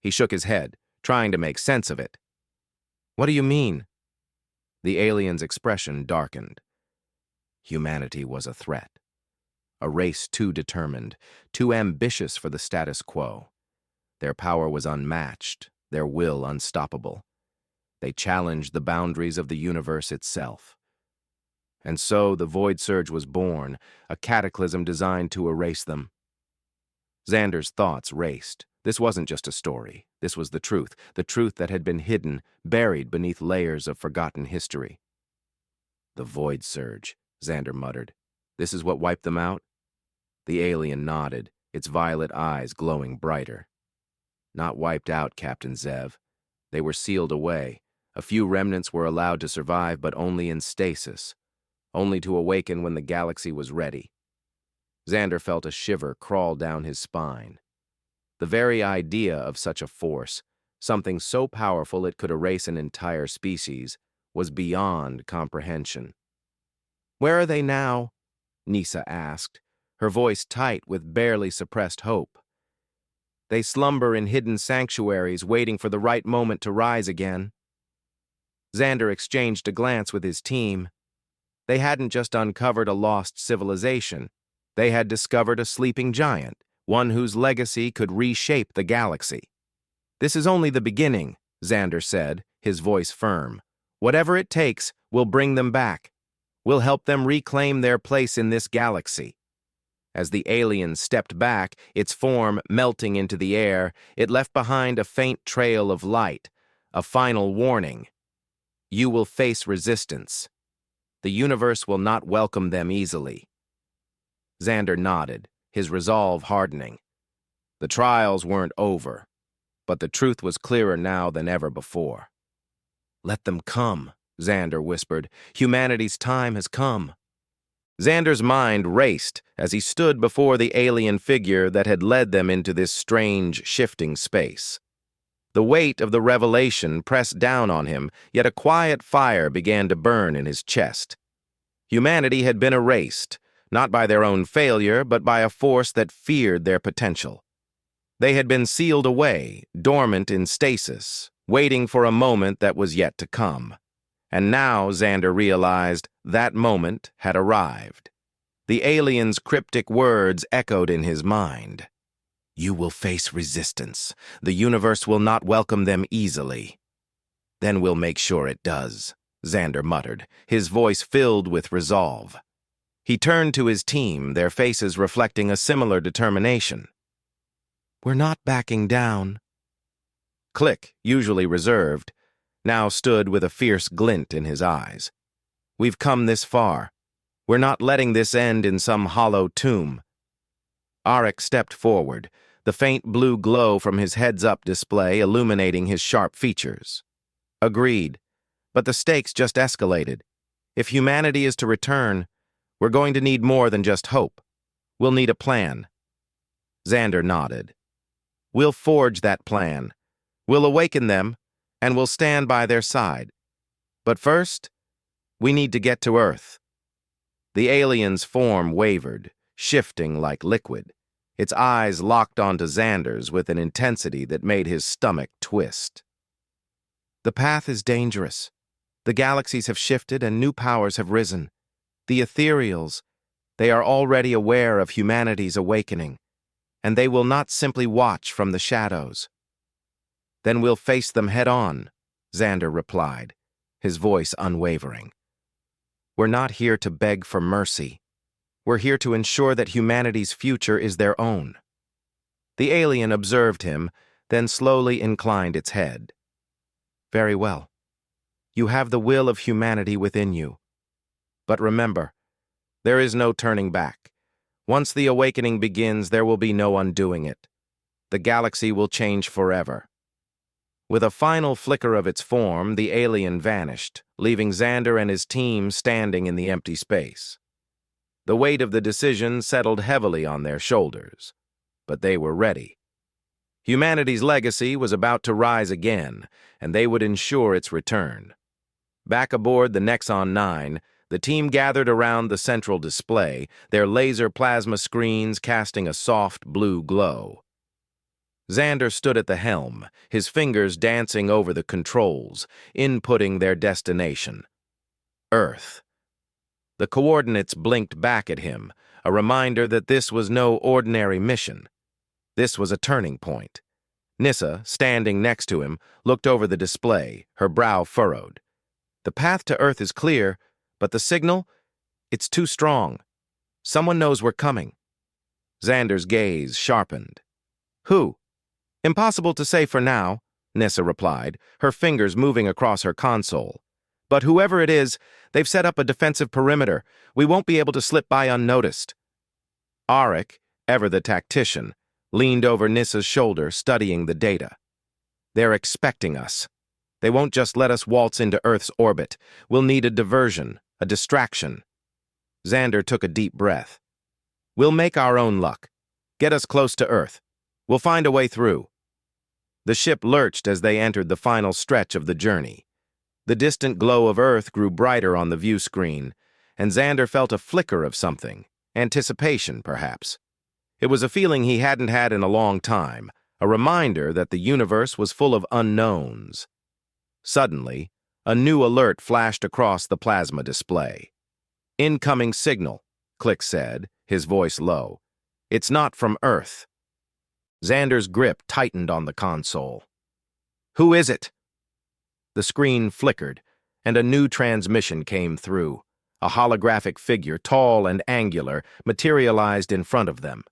He shook his head, trying to make sense of it. "What do you mean?" The alien's expression darkened. Humanity was a threat. A race too determined, too ambitious for the status quo. Their power was unmatched, their will unstoppable. They challenged the boundaries of the universe itself. And so the Void Surge was born, a cataclysm designed to erase them. Xander's thoughts raced. This wasn't just a story. This was the truth that had been hidden, buried beneath layers of forgotten history. "The Void Surge," Xander muttered. "This is what wiped them out?" The alien nodded, its violet eyes glowing brighter. "Not wiped out, Captain Zev. They were sealed away. A few remnants were allowed to survive, but only in stasis, only to awaken when the galaxy was ready." Xander felt a shiver crawl down his spine. The very idea of such a force, something so powerful it could erase an entire species, was beyond comprehension. "Where are they now?" Nisa asked, her voice tight with barely suppressed hope. "They slumber in hidden sanctuaries, waiting for the right moment to rise again." Xander exchanged a glance with his team. They hadn't just uncovered a lost civilization. They had discovered a sleeping giant, one whose legacy could reshape the galaxy. "This is only the beginning," Xander said, his voice firm. "Whatever it takes, we'll bring them back. We'll help them reclaim their place in this galaxy." As the alien stepped back, its form melting into the air, it left behind a faint trail of light, a final warning. "You will face resistance. The universe will not welcome them easily." Xander nodded, his resolve hardening. The trials weren't over, but the truth was clearer now than ever before. "Let them come," Xander whispered. "Humanity's time has come." Xander's mind raced as he stood before the alien figure that had led them into this strange, shifting space. The weight of the revelation pressed down on him, yet a quiet fire began to burn in his chest. Humanity had been erased, not by their own failure, but by a force that feared their potential. They had been sealed away, dormant in stasis, waiting for a moment that was yet to come. And now, Xander realized, that moment had arrived. The alien's cryptic words echoed in his mind. "You will face resistance. The universe will not welcome them easily." "Then we'll make sure it does," Xander muttered, his voice filled with resolve. He turned to his team, their faces reflecting a similar determination. "We're not backing down." Click, usually reserved, now stood with a fierce glint in his eyes. "We've come this far. We're not letting this end in some hollow tomb." Arik stepped forward, the faint blue glow from his heads-up display illuminating his sharp features. "Agreed. But the stakes just escalated. If humanity is to return, we're going to need more than just hope. We'll need a plan." Xander nodded. "We'll forge that plan. We'll awaken them, and we'll stand by their side. But first, we need to get to Earth." The alien's form wavered, shifting like liquid. Its eyes locked onto Xander's with an intensity that made his stomach twist. "The path is dangerous. The galaxies have shifted and new powers have risen. The ethereals, they are already aware of humanity's awakening, and they will not simply watch from the shadows." "Then we'll face them head-on," Xander replied, his voice unwavering. "We're not here to beg for mercy. We're here to ensure that humanity's future is their own." The alien observed him, then slowly inclined its head. "Very well. You have the will of humanity within you. But remember, there is no turning back. Once the awakening begins, there will be no undoing it. The galaxy will change forever." With a final flicker of its form, the alien vanished, leaving Xander and his team standing in the empty space. The weight of the decision settled heavily on their shoulders, but they were ready. Humanity's legacy was about to rise again, and they would ensure its return. Back aboard the Nexon 9, the team gathered around the central display, their laser plasma screens casting a soft blue glow. Xander stood at the helm, his fingers dancing over the controls, inputting their destination. Earth. The coordinates blinked back at him, a reminder that this was no ordinary mission. This was a turning point. Nissa, standing next to him, looked over the display, her brow furrowed. "The path to Earth is clear, but the signal? It's too strong. Someone knows we're coming." Xander's gaze sharpened. "Who?" "Impossible to say for now," Nissa replied, her fingers moving across her console. "But whoever it is, they've set up a defensive perimeter. We won't be able to slip by unnoticed." Arik, ever the tactician, leaned over Nissa's shoulder, studying the data. "They're expecting us. They won't just let us waltz into Earth's orbit. We'll need a diversion, a distraction." Xander took a deep breath. "We'll make our own luck. Get us close to Earth. We'll find a way through." The ship lurched as they entered the final stretch of the journey. The distant glow of Earth grew brighter on the view screen, and Xander felt a flicker of something, anticipation, perhaps. It was a feeling he hadn't had in a long time, a reminder that the universe was full of unknowns. Suddenly, a new alert flashed across the plasma display. "Incoming signal," Click said, his voice low. "It's not from Earth." Xander's grip tightened on the console. "Who is it?" The screen flickered, and a new transmission came through. A holographic figure, tall and angular, materialized in front of them.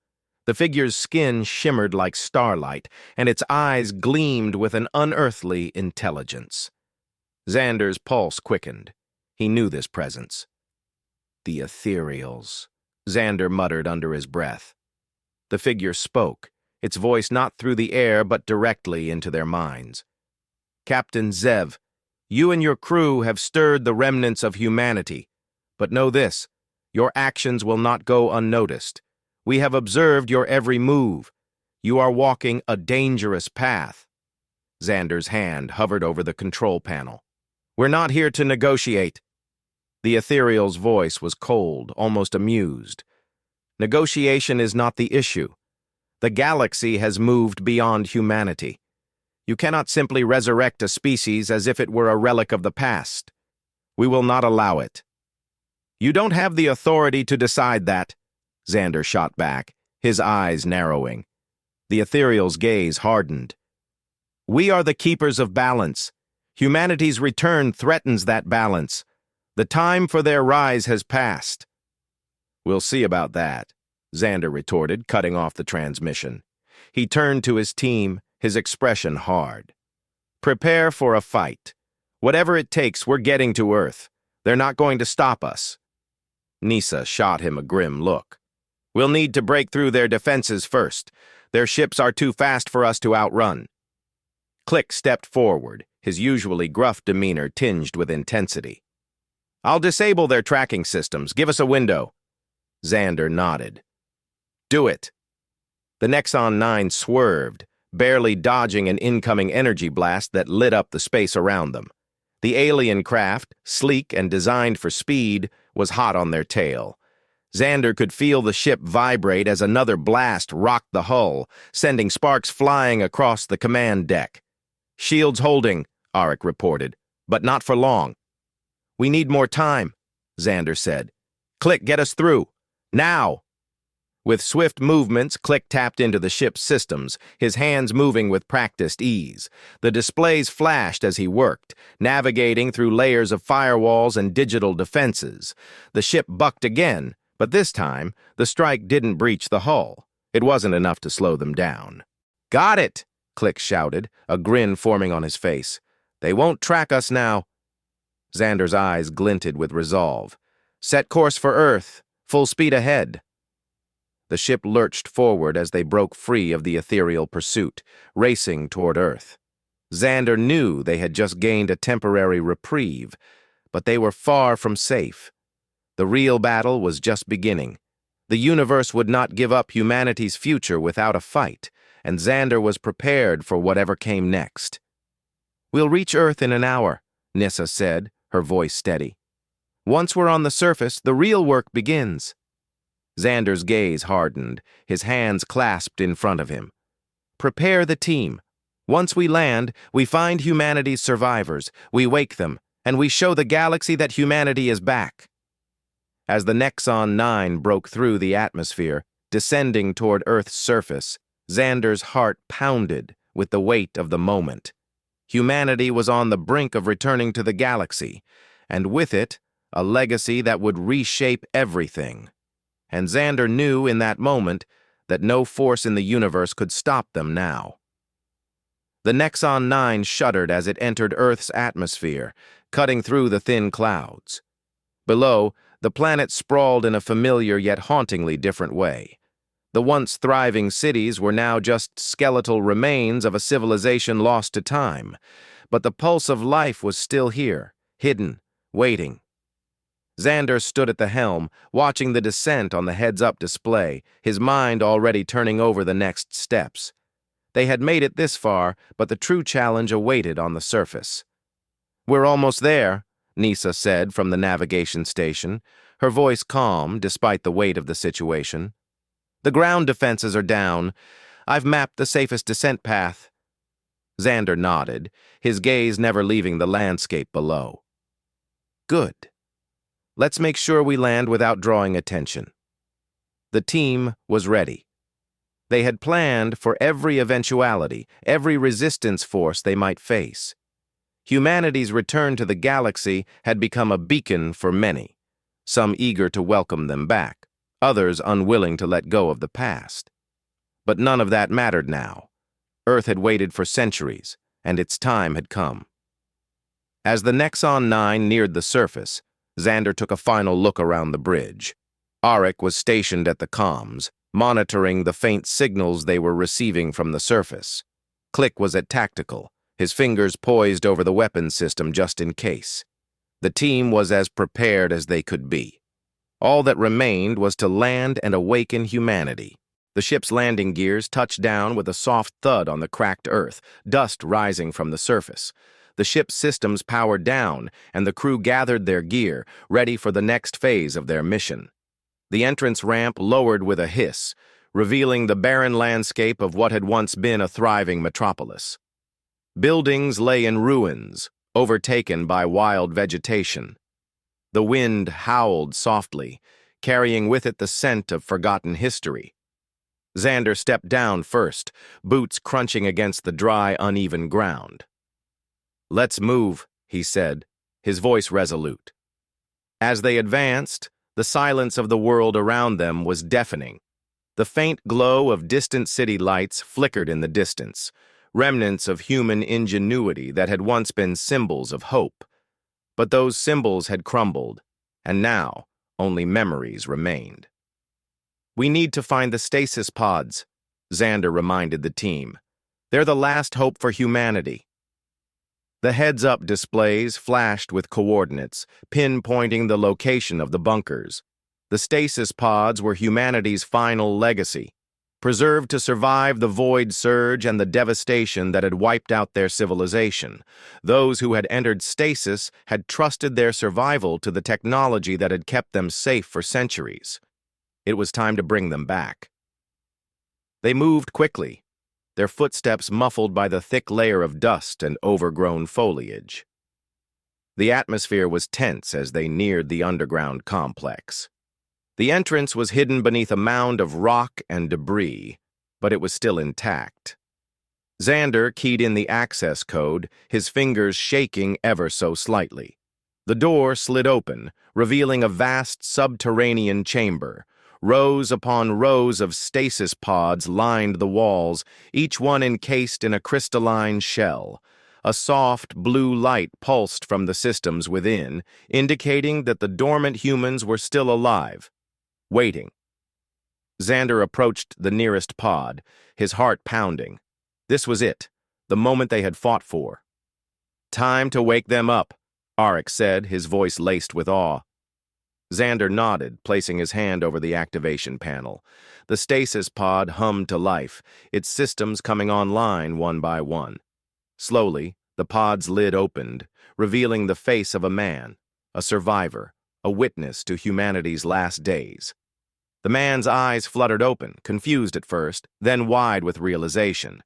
The figure's skin shimmered like starlight, and its eyes gleamed with an unearthly intelligence. Xander's pulse quickened. He knew this presence. "The ethereals," Xander muttered under his breath. The figure spoke, its voice not through the air but directly into their minds. "Captain Zev, you and your crew have stirred the remnants of humanity. But know this, your actions will not go unnoticed. We have observed your every move. You are walking a dangerous path." Xander's hand hovered over the control panel. "We're not here to negotiate." The ethereal's voice was cold, almost amused. "Negotiation is not the issue. The galaxy has moved beyond humanity. You cannot simply resurrect a species as if it were a relic of the past. We will not allow it." "You don't have the authority to decide that," Xander shot back, his eyes narrowing. The ethereal's gaze hardened. "We are the keepers of balance. Humanity's return threatens that balance. The time for their rise has passed." "We'll see about that," Xander retorted, cutting off the transmission. He turned to his team, his expression hard. "Prepare for a fight. Whatever it takes, we're getting to Earth. They're not going to stop us." Nisa shot him a grim look. "We'll need to break through their defenses first. Their ships are too fast for us to outrun." Click stepped forward, his usually gruff demeanor tinged with intensity. "I'll disable their tracking systems. Give us a window." Xander nodded. "Do it." The Nexon 9 swerved, barely dodging an incoming energy blast that lit up the space around them. The alien craft, sleek and designed for speed, was hot on their tail. Xander could feel the ship vibrate as another blast rocked the hull, sending sparks flying across the command deck. "Shields holding," Arik reported, "but not for long." "We need more time," Xander said. "Click, get us through. Now!" With swift movements, Click tapped into the ship's systems, his hands moving with practiced ease. The displays flashed as he worked, navigating through layers of firewalls and digital defenses. The ship bucked again, but this time, the strike didn't breach the hull. It wasn't enough to slow them down. "Got it!" Click shouted, a grin forming on his face. "They won't track us now." Xander's eyes glinted with resolve. "Set course for Earth. Full speed ahead." The ship lurched forward as they broke free of the ethereal pursuit, racing toward Earth. Xander knew they had just gained a temporary reprieve, but they were far from safe. The real battle was just beginning. The universe would not give up humanity's future without a fight, and Xander was prepared for whatever came next. "We'll reach Earth in an hour," Nissa said, her voice steady. "Once we're on the surface, the real work begins." Xander's gaze hardened, his hands clasped in front of him. "Prepare the team. Once we land, we find humanity's survivors, we wake them, and we show the galaxy that humanity is back." As the Nexon 9 broke through the atmosphere, descending toward Earth's surface, Xander's heart pounded with the weight of the moment. Humanity was on the brink of returning to the galaxy, and with it, a legacy that would reshape everything. And Xander knew in that moment that no force in the universe could stop them now. The Nexon 9 shuddered as it entered Earth's atmosphere, cutting through the thin clouds. Below, the planet sprawled in a familiar yet hauntingly different way. The once thriving cities were now just skeletal remains of a civilization lost to time, but the pulse of life was still here, hidden, waiting. Xander stood at the helm, watching the descent on the heads-up display, his mind already turning over the next steps. They had made it this far, but the true challenge awaited on the surface. "We're almost there," Nisa said from the navigation station, her voice calm despite the weight of the situation. "The ground defenses are down. I've mapped the safest descent path." Xander nodded, his gaze never leaving the landscape below. "Good. Let's make sure we land without drawing attention." The team was ready. They had planned for every eventuality, every resistance force they might face. Humanity's return to the galaxy had become a beacon for many, some eager to welcome them back, others unwilling to let go of the past. But none of that mattered now. Earth had waited for centuries, and its time had come. As the Nexon 9 neared the surface, Xander took a final look around the bridge. Arik was stationed at the comms, monitoring the faint signals they were receiving from the surface. Click was at tactical, his fingers poised over the weapons system just in case. The team was as prepared as they could be. All that remained was to land and awaken humanity. The ship's landing gears touched down with a soft thud on the cracked earth, dust rising from the surface. The ship's systems powered down, and the crew gathered their gear, ready for the next phase of their mission. The entrance ramp lowered with a hiss, revealing the barren landscape of what had once been a thriving metropolis. Buildings lay in ruins, overtaken by wild vegetation. The wind howled softly, carrying with it the scent of forgotten history. Xander stepped down first, boots crunching against the dry, uneven ground. "Let's move," he said, his voice resolute. As they advanced, the silence of the world around them was deafening. The faint glow of distant city lights flickered in the distance, remnants of human ingenuity that had once been symbols of hope. But those symbols had crumbled, and now only memories remained. "We need to find the stasis pods," Xander reminded the team. "They're the last hope for humanity." The heads-up displays flashed with coordinates, pinpointing the location of the bunkers. The stasis pods were humanity's final legacy, preserved to survive the void surge and the devastation that had wiped out their civilization. Those who had entered stasis had trusted their survival to the technology that had kept them safe for centuries. It was time to bring them back. They moved quickly, their footsteps muffled by the thick layer of dust and overgrown foliage. The atmosphere was tense as they neared the underground complex. The entrance was hidden beneath a mound of rock and debris, but it was still intact. Xander keyed in the access code, his fingers shaking ever so slightly. The door slid open, revealing a vast subterranean chamber. Rows upon rows of stasis pods lined the walls, each one encased in a crystalline shell. A soft blue light pulsed from the systems within, indicating that the dormant humans were still alive, waiting. Xander approached the nearest pod, his heart pounding. This was it, the moment they had fought for. "Time to wake them up," Arik said, his voice laced with awe. Xander nodded, placing his hand over the activation panel. The stasis pod hummed to life, its systems coming online one by one. Slowly, the pod's lid opened, revealing the face of a man, a survivor, a witness to humanity's last days. The man's eyes fluttered open, confused at first, then wide with realization.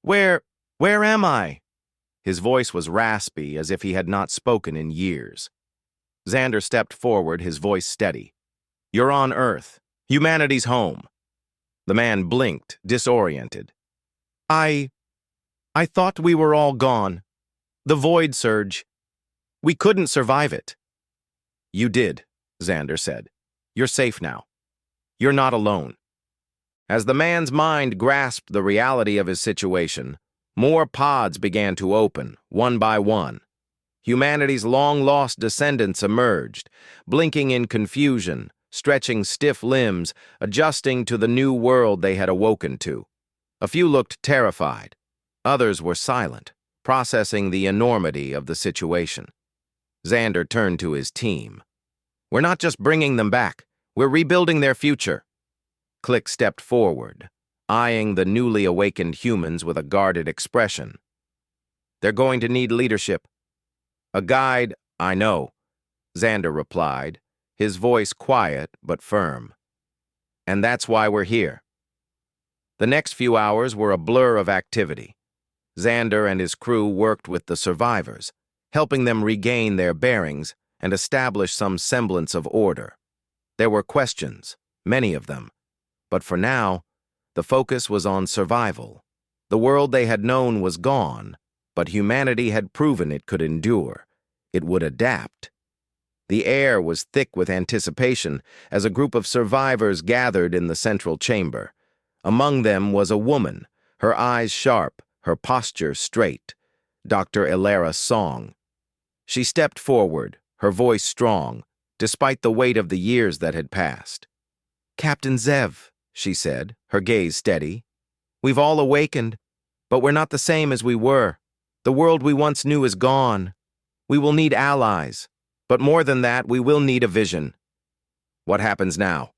Where am I?" His voice was raspy, as if he had not spoken in years. Xander stepped forward, his voice steady. "You're on Earth, humanity's home." The man blinked, disoriented. I thought we were all gone. The void surge. We couldn't survive it." "You did," Xander said. "You're safe now. You're not alone." As the man's mind grasped the reality of his situation, more pods began to open, one by one. Humanity's long-lost descendants emerged, blinking in confusion, stretching stiff limbs, adjusting to the new world they had awoken to. A few looked terrified. Others were silent, processing the enormity of the situation. Xander turned to his team. "We're not just bringing them back. We're rebuilding their future." Click stepped forward, eyeing the newly awakened humans with a guarded expression. "They're going to need leadership." "A guide, I know," Xander replied, his voice quiet but firm. "And that's why we're here." The next few hours were a blur of activity. Xander and his crew worked with the survivors, helping them regain their bearings and establish some semblance of order. There were questions, many of them, but for now, the focus was on survival. The world they had known was gone, but humanity had proven it could endure. It would adapt. The air was thick with anticipation as a group of survivors gathered in the central chamber. Among them was a woman, her eyes sharp, her posture straight, Dr. Elara Song. She stepped forward, her voice strong, despite the weight of the years that had passed. "Captain Zev," she said, her gaze steady. "We've all awakened, but we're not the same as we were. The world we once knew is gone. We will need allies, but more than that, we will need a vision." "What happens now?"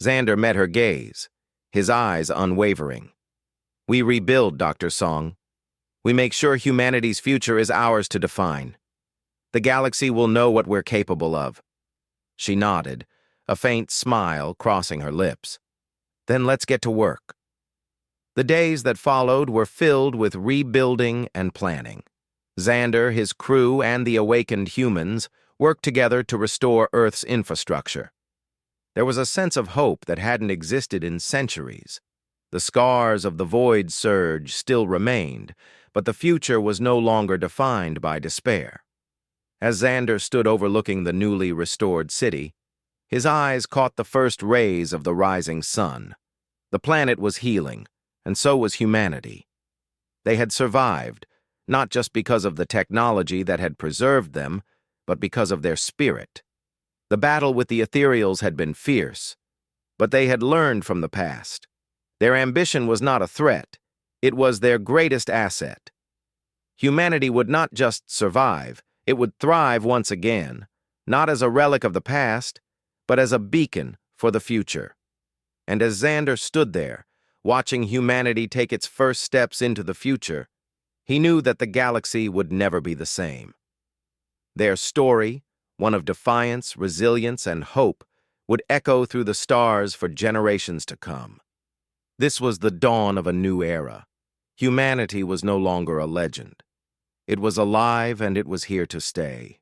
Xander met her gaze. his eyes unwavering. "We rebuild, Dr. Song. We make sure humanity's future is ours to define. The galaxy will know what we're capable of." She nodded, a faint smile crossing her lips. "Then let's get to work." The days that followed were filled with rebuilding and planning. Xander, his crew, and the awakened humans worked together to restore Earth's infrastructure. There was a sense of hope that hadn't existed in centuries. The scars of the void surge still remained, but the future was no longer defined by despair. As Xander stood overlooking the newly restored city, his eyes caught the first rays of the rising sun. The planet was healing, and so was humanity. They had survived, not just because of the technology that had preserved them, but because of their spirit. The battle with the ethereals had been fierce, but they had learned from the past. Their ambition was not a threat, it was their greatest asset. Humanity would not just survive, it would thrive once again, not as a relic of the past, but as a beacon for the future. And as Xander stood there, watching humanity take its first steps into the future, he knew that the galaxy would never be the same. Their story, one of defiance, resilience, and hope, would echo through the stars for generations to come. This was the dawn of a new era. Humanity was no longer a legend. It was alive and it was here to stay.